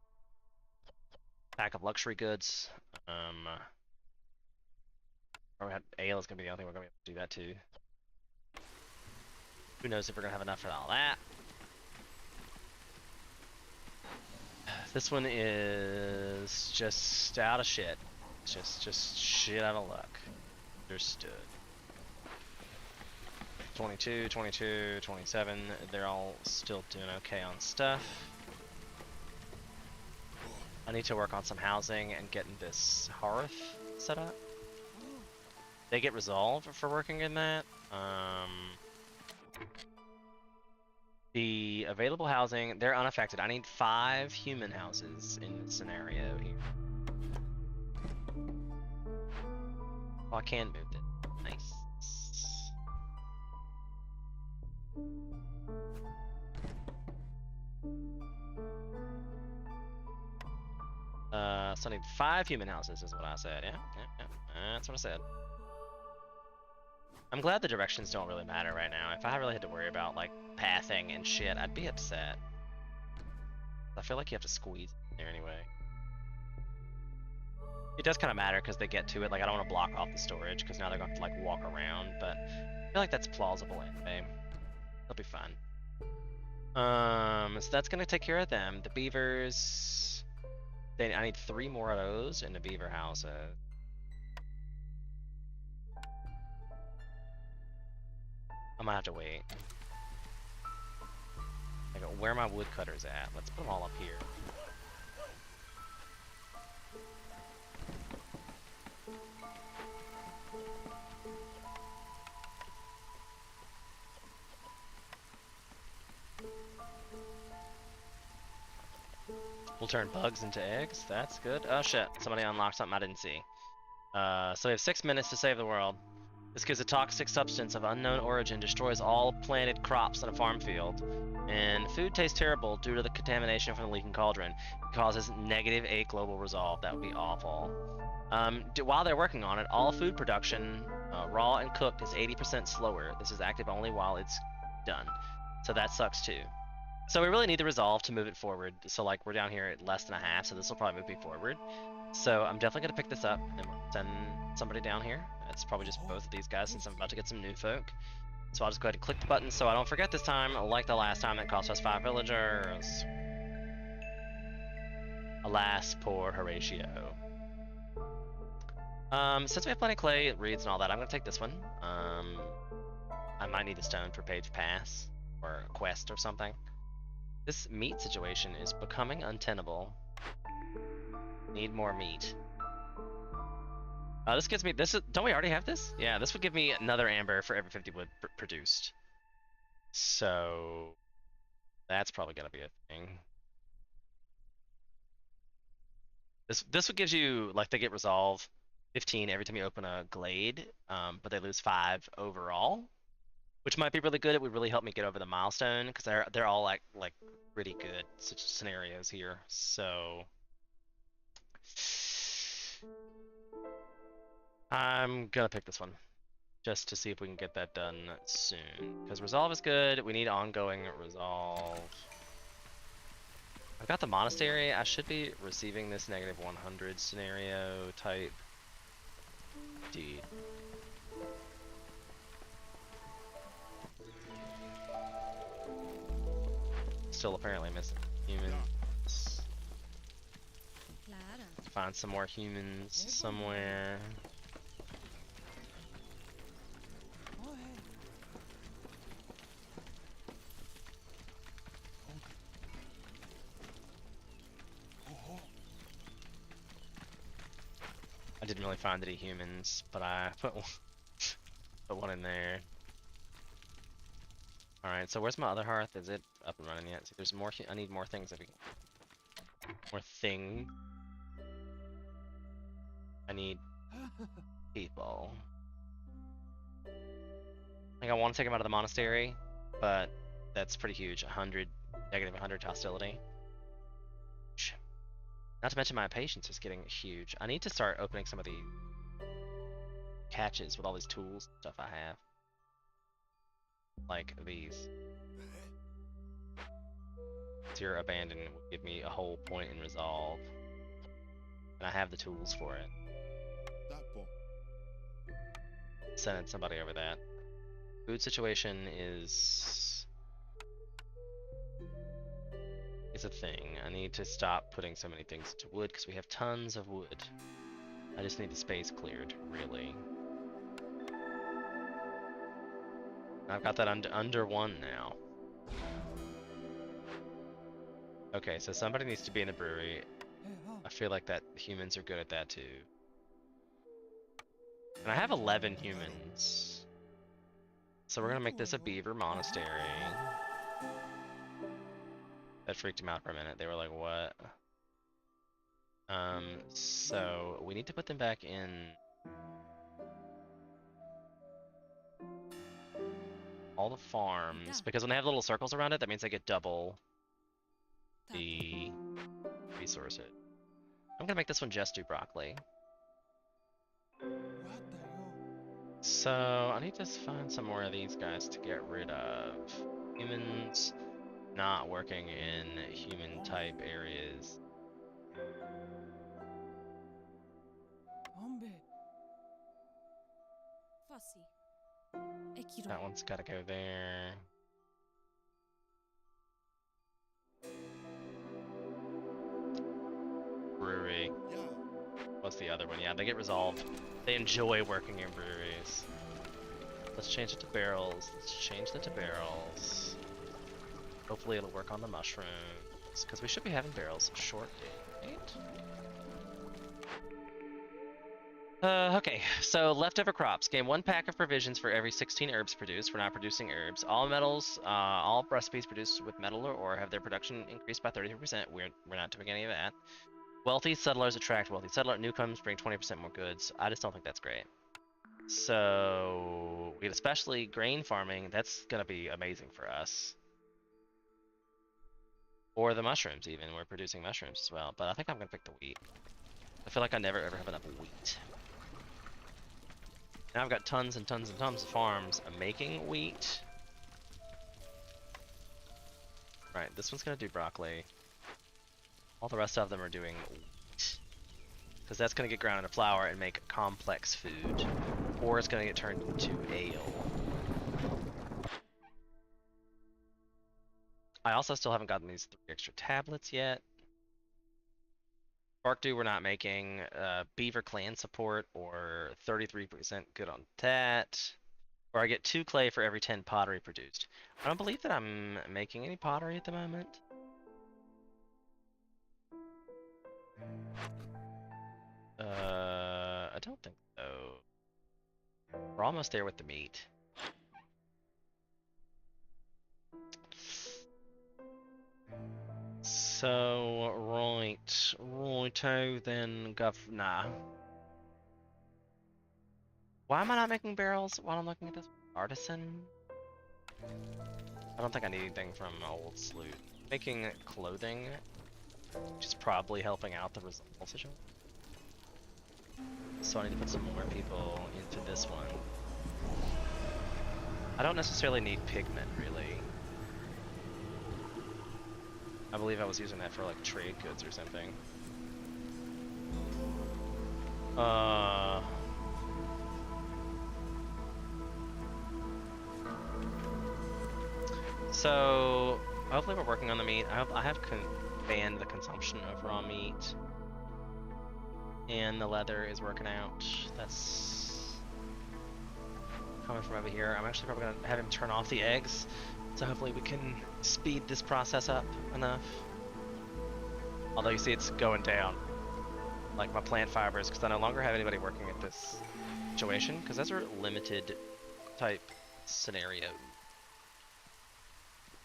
Pack of luxury goods. Or we have ale is gonna be the other thing we're gonna be able to do that too. Who knows if we're gonna have enough for all that. This one is just out of shit. Just shit out of luck. Understood. 22, 22, 27, they're all still doing okay on stuff. I need to work on some housing and getting this hearth set up. They get resolved for working in that. The available housing, they're unaffected. I need 5 human houses in this scenario here. Oh, I can move it. Nice. So I need 5 human houses is what I said, yeah? That's what I said. I'm glad the directions don't really matter right now. If I really had to worry about, like, pathing and shit, I'd be upset. I feel like you have to squeeze in there anyway. It does kind of matter because they get to it. Like, I don't want to block off the storage because now they're going to, like, walk around, but I feel like that's plausible anyway. They'll be fine. So that's going to take care of them. The beavers... I need 3 more of those in the beaver houses. I might have to wait. Like, where are my woodcutters at? Let's put them all up here. We'll turn bugs into eggs. That's good. Oh shit, somebody unlocked something I didn't see. So we have 6 minutes to save the world. This gives a toxic substance of unknown origin, destroys all planted crops on a farm field. And food tastes terrible due to the contamination from the leaking cauldron. It causes -8 global resolve. That would be awful. While they're working on it, all food production, raw and cooked, is 80% slower. This is active only while it's done. So that sucks too. So we really need the resolve to move it forward. So like we're down here at less than a half, so this will probably move me forward. So I'm definitely gonna pick this up and send somebody down here. It's probably just both of these guys since I'm about to get some new folk. So I'll just go ahead and click the button so I don't forget this time, like the last time that cost us 5 villagers. Alas, poor Horatio. Since we have plenty of clay, reeds, and all that, I'm gonna take this one. I might need a stone for page pass or a quest or something. This meat situation is becoming untenable. Need more meat. This gives me this. Don't we already have this? Yeah, this would give me another amber for every 50 wood produced. So that's probably gonna be a thing. This would give you, like, they get resolve 15 every time you open a glade, but they lose 5 overall, which might be really good. It would really help me get over the milestone because they're all like pretty good such scenarios here. So I'm gonna pick this one just to see if we can get that done soon, because resolve is good. We need ongoing resolve. I've got the monastery. I should be receiving this negative 100 scenario type deed. Still apparently missing humans. Find some more humans somewhere. I didn't really find any humans, but I put one in there. Alright, so where's my other hearth? Is it up and running yet? See, there's more. I need more things. More thing. I need people. I think I want to take them out of the monastery, but that's pretty huge. Negative 100 hostility. Not to mention my patience is getting huge. I need to start opening some of the catches with all these tools and stuff I have. Like these. Your abandon will give me a whole point in resolve. And I have the tools for it. Sending somebody over that. Food situation is a thing. I need to stop putting so many things into wood because we have tons of wood. I just need the space cleared, really. I've got that under 1 now. Okay, so somebody needs to be in the brewery. I feel like that humans are good at that too. And I have 11 humans. So we're gonna make this a beaver monastery. That freaked them out for a minute. They were like, what? So we need to put them back in all the farms, because when they have little circles around it, that means they get double the resources. I'm gonna make this one just do broccoli. So I need to find some more of these guys to get rid of. Humans not working in human type areas. That one's gotta go there. Brewery. What's the other one? Yeah, they get resolved. They enjoy working in breweries. Let's change it to barrels. Let's change that to barrels. Hopefully it'll work on the mushrooms, because we should be having barrels shortly, right? Okay, so leftover crops. Gain 1 pack of provisions for every 16 herbs produced. We're not producing herbs. All metals, all recipes produced with metal or ore have their production increased by 33%. We're not doing any of that. Wealthy settlers attract wealthy settler. Newcomers bring 20% more goods. I just don't think that's great. So we get especially grain farming. That's gonna be amazing for us. Or the mushrooms even. We're producing mushrooms as well. But I think I'm gonna pick the wheat. I feel like I never ever have enough wheat. Now I've got tons and tons and tons of farms making wheat. Right, this one's gonna do broccoli. All the rest of them are doing wheat. Because that's gonna get ground into flour and make complex food. Or it's gonna get turned into ale. I also still haven't gotten these 3 extra tablets yet. Bark Dew we're not making. Beaver Clan support, or 33% good on that. Or I get 2 clay for every 10 pottery produced. I don't believe that I'm making any pottery at the moment. I don't think so. We're almost there with the meat. So, righto then, nah. Why am I not making barrels while I'm looking at this? Artisan? I don't think I need anything from Old Sloot. Making clothing, which is probably helping out the result situation. So I need to put some more people into this one. I don't necessarily need pigment, really. I believe I was using that for like trade goods or something. So hopefully we're working on the meat. I have banned the consumption of raw meat, and the leather is working out. That's coming from over here. I'm actually probably gonna have him turn off the eggs, so hopefully we can speed this process up enough. Although you see it's going down, like my plant fibers, because I no longer have anybody working at this situation, because those are limited type scenario.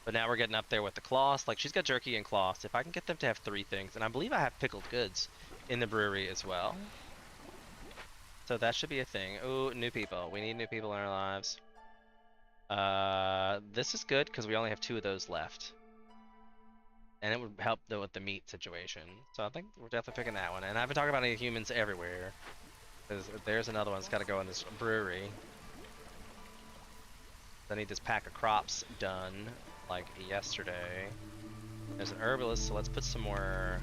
But now we're getting up there with the cloths. Like, she's got jerky and cloths. If I can get them to have 3 things, and I believe I have pickled goods in the brewery as well. So that should be a thing. Ooh, new people. We need new people in our lives. This is good because we only have 2 of those left. And it would help though with the meat situation. So I think we're definitely picking that one. And I've been talking about any humans everywhere. There's another one that's got to go in this brewery. I need this pack of crops done like yesterday. There's an herbalist, so let's put some more.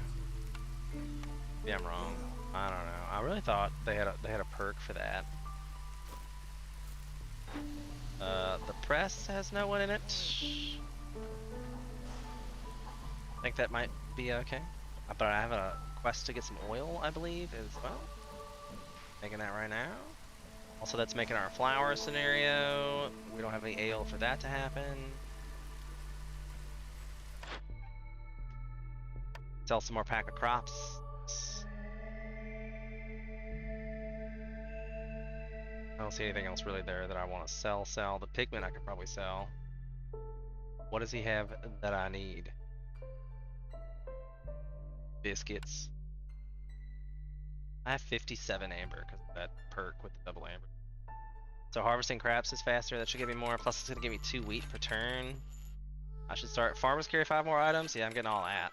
Yeah, I'm wrong. I don't know. I really thought they had a perk for that. The press has no one in it. I think that might be okay. But I have a quest to get some oil, I believe, as well. Making that right now. Also, that's making our flour scenario. We don't have any ale for that to happen. Sell some more pack of crops. I don't see anything else really there that I want to sell. The pigment I could probably sell. What does he have that I need? Biscuits. I have 57 amber because of that perk with the double amber. So harvesting craps is faster. That should give me more. Plus it's going to give me 2 wheat per turn. I should start. Farmers carry 5 more items. Yeah, I'm getting all that.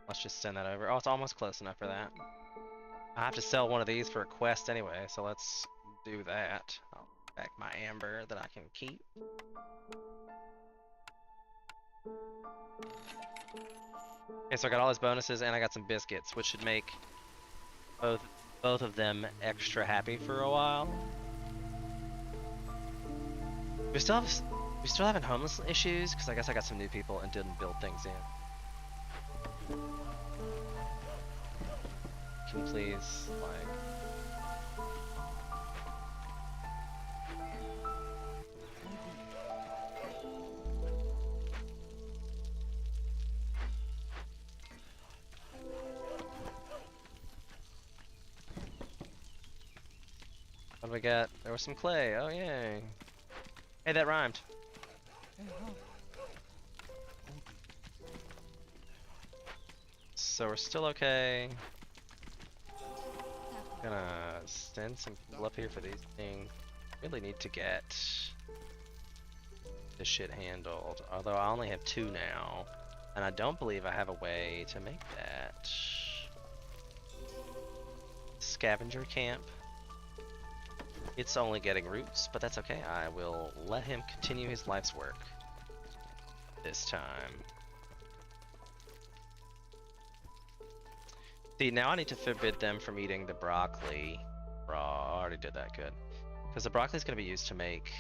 Let's just send that over. Oh, it's almost close enough for that. I have to sell one of these for a quest anyway, so let's do that. I'll back my amber that I can keep. Okay, so I got all those bonuses and I got some biscuits, which should make both of them extra happy for a while. We still having homeless issues because I guess I got some new people and didn't build things in. Can you please, like... What do we got? There was some clay. Oh, yay. Hey, that rhymed. So we're still okay. Gonna send some people up here for these things. Really need to get this shit handled. Although I only have 2 now. And I don't believe I have a way to make that. Scavenger camp. It's only getting roots, but that's okay. I will let him continue his life's work this time. See, now I need to forbid them from eating the broccoli raw. I already did that, good. Because the broccoli is going to be used to make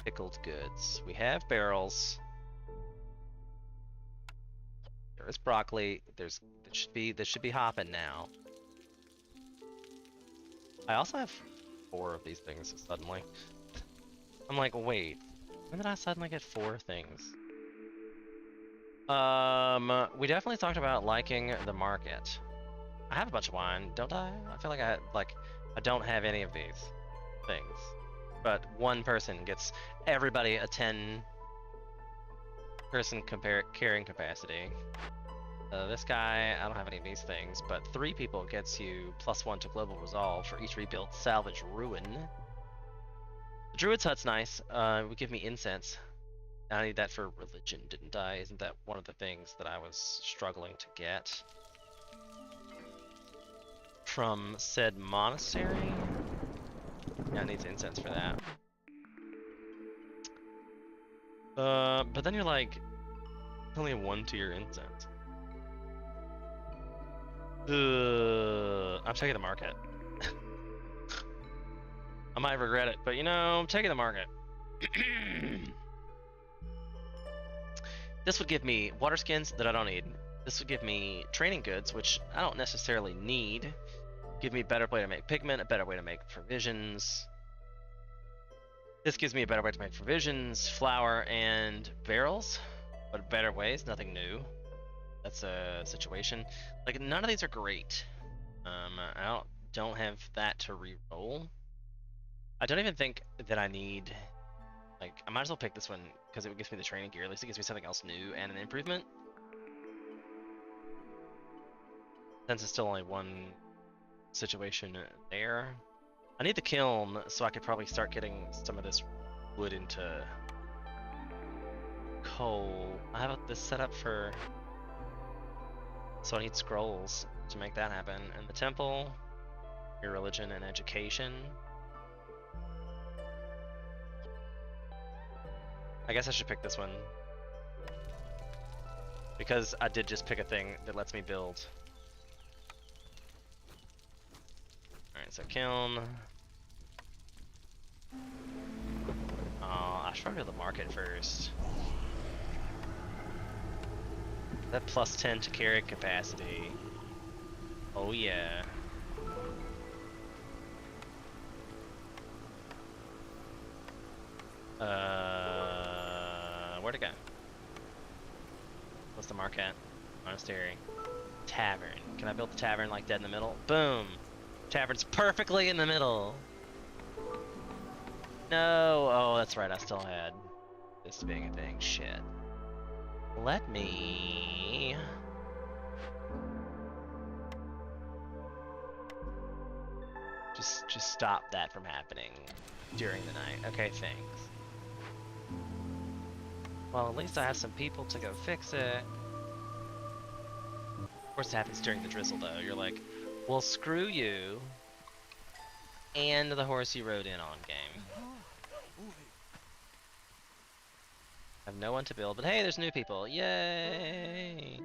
pickled goods. We have barrels. There is broccoli. This should be hopping now. I also have 4 of these things suddenly. I'm like, wait, when did I suddenly get 4 things? We definitely talked about liking the market. I have a bunch of wine, don't I? I feel like I don't have any of these things. But one person gets everybody a 10 person carrying capacity. This guy, I don't have any of these things, but 3 people gets you +1 to global resolve for each rebuilt salvage ruin. The druid's hut's nice. It would give me incense. I need that for religion, didn't I? Isn't that one of the things that I was struggling to get from said monastery? Yeah, it needs incense for that. But then you're like, only a 1-tier incense. I'm taking the market. I might regret it, but you know, I'm taking the market. This would give me water skins that I don't need. This would give me training goods, which I don't necessarily need. Give me a better way to make pigment, a better way to make provisions. This gives me a better way to make provisions, flour, and barrels. But better ways, nothing new. That's a situation. Like, none of these are great. I don't have that to re-roll. I don't even think that I need... Like, I might as well pick this one because it gives me the training gear. At least it gives me something else new and an improvement. Since it's still only one situation there. I need the kiln so I could probably start getting some of this wood into coal. I have this set up for... So I need scrolls to make that happen. And the temple, your religion and education. I guess I should pick this one. Because I did just pick a thing that lets me build. Alright, so kiln. Oh, I should probably do the market first. That +10 to carry capacity. Oh yeah. Where'd it go? What's the market? Monastery. Tavern. Can I build the tavern like dead in the middle? Boom! Tavern's perfectly in the middle. No! Oh, that's right, I still had this being a thing. Shit. Let me... Just stop that from happening during the night. Okay, thanks. Well, at least I have some people to go fix it. Of course it happens during the drizzle though. You're like, well, screw you and the horse you rode in on, game. I have no one to build, but hey, there's new people. Yay!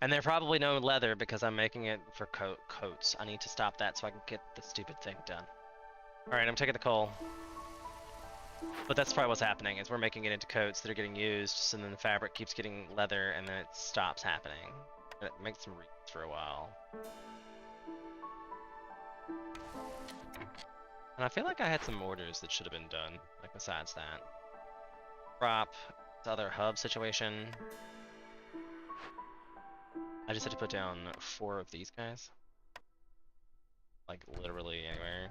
And they're probably no leather because I'm making it for coats. I need to stop that so I can get the stupid thing done. Alright, I'm taking the coal. But that's probably what's happening, is we're making it into coats that are getting used, and then the fabric keeps getting leather, and then it stops happening. It makes some reeds for a while. And I feel like I had some orders that should have been done, like besides that. Crop, this other hub situation. I just had to put down 4 of these guys. Like, literally anywhere.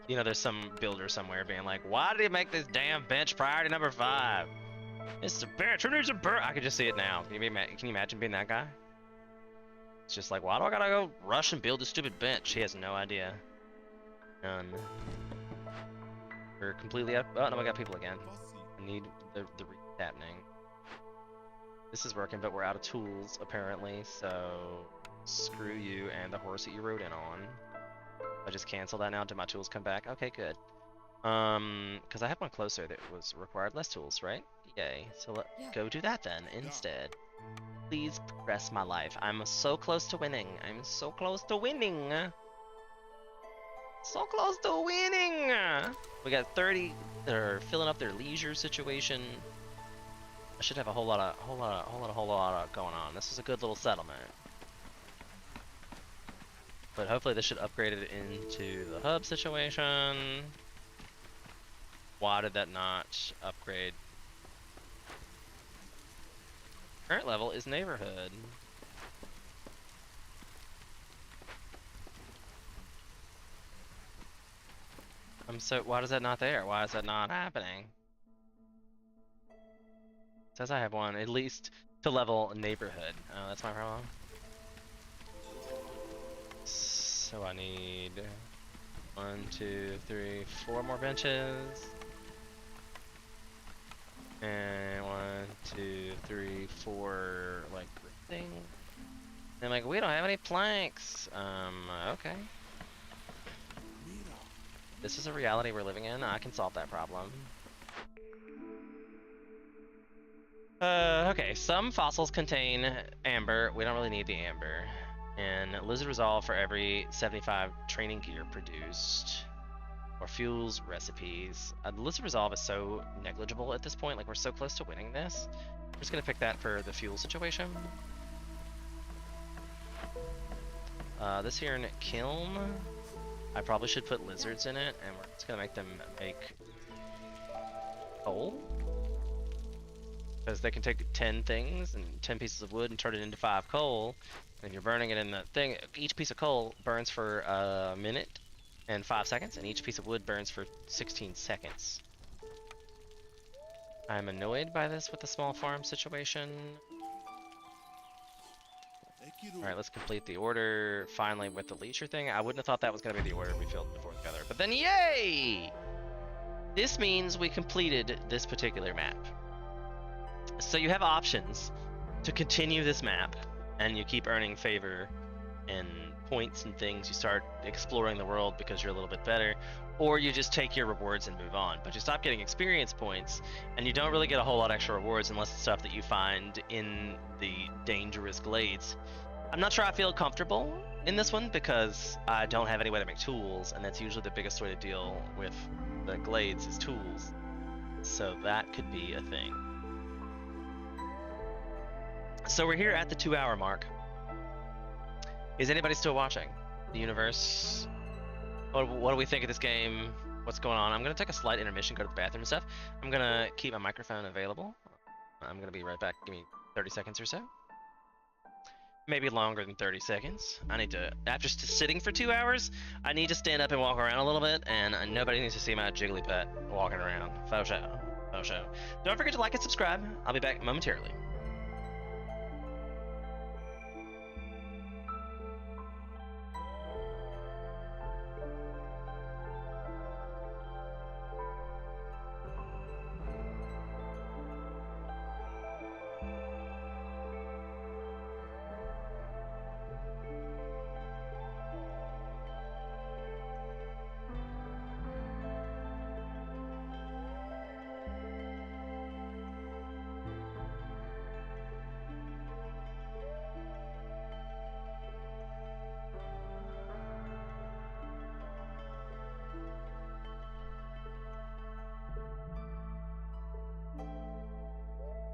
You know, there's some builder somewhere being like, why did he make this damn bench priority number 5? It's a bench, who needs a bench? I can just see it now. Can you imagine being that guy? It's just like, why do I gotta go rush and build this stupid bench? He has no idea. None. We're completely up. Oh, no, I got people again. I need the read happening. This is working, but we're out of tools, apparently, so screw you and the horse that you rode in on. I just cancel that now. Did my tools come back? Okay, good. Because I have one closer that was required less tools, right? Yay. So let's go do that then instead. Please progress my life. I'm so close to winning. I'm so close to winning. So close to winning. We got 30 that are filling up their leisure situation. I should have a whole lot going on. This is a good little settlement. But hopefully this should upgrade it into the hub situation. Why did that not upgrade? Current level is neighborhood. Why is that not there? Why is that not happening? It says I have one, at least to level neighborhood. Oh, that's my problem. So I need 1, 2, 3, 4 more benches. And 1, 2, 3, 4, like, thing. And like, we don't have any planks. Okay. This is a reality we're living in. I can solve that problem. Okay, some fossils contain amber. We don't really need the amber. And lizard resolve for every 75 training gear produced. Or fuels recipes. The lizard resolve is so negligible at this point. Like, we're so close to winning this. I'm just gonna pick that for the fuel situation. This here in kiln, I probably should put lizards in it, and we're just gonna make them make coal. Because they can take 10 things and 10 pieces of wood and turn it into 5 coal. And if you're burning it in the thing, each piece of coal burns for a minute and 5 seconds, and each piece of wood burns for 16 seconds. I'm annoyed by this with the small farm situation. Alright, let's complete the order finally with the leisure thing. I wouldn't have thought that was going to be the order we filled before together. But then, yay! This means we completed this particular map. So you have options to continue this map, and you keep earning favor and points and things. You start exploring the world because you're a little bit better, or you just take your rewards and move on. But you stop getting experience points, and you don't really get a whole lot extra rewards unless it's stuff that you find in the dangerous glades. I'm not sure I feel comfortable in this one because I don't have any way to make tools, and that's usually the biggest way to deal with the glades is tools. So that could be a thing. So we're here at the 2-hour mark. Is anybody still watching? The universe? What do we think of this game? What's going on? I'm going to take a slight intermission, go to the bathroom and stuff. I'm going to keep my microphone available. I'm going to be right back. Give me 30 seconds or so. Maybe longer than 30 seconds. I need to, after sitting for 2 hours, I need to stand up and walk around a little bit, and nobody needs to see my Jigglypuff walking around. Faux show. Faux show. Don't forget to like and subscribe. I'll be back momentarily.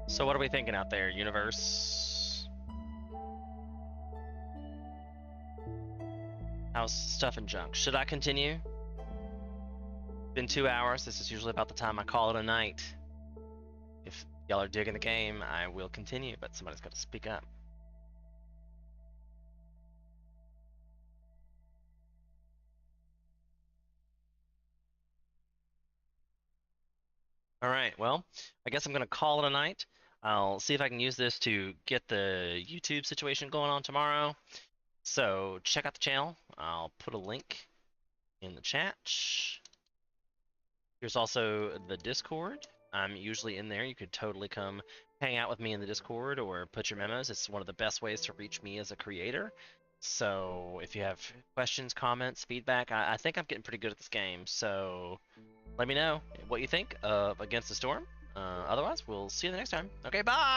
So what are we thinking out there, universe? How's stuff and junk? Should I continue? Been 2 hours. This is usually about the time I call it a night. If y'all are digging the game, I will continue, but somebody's got to speak up. All right, well, I guess I'm going to call it a night. I'll see if I can use this to get the YouTube situation going on tomorrow. So check out the channel. I'll put a link in the chat. Here's also the Discord. I'm usually in there. You could totally come hang out with me in the Discord or put your memos. It's one of the best ways to reach me as a creator. So if you have questions, comments, feedback, I think I'm getting pretty good at this game. So let me know what you think of Against the Storm. Otherwise, we'll see you the next time. Okay, bye!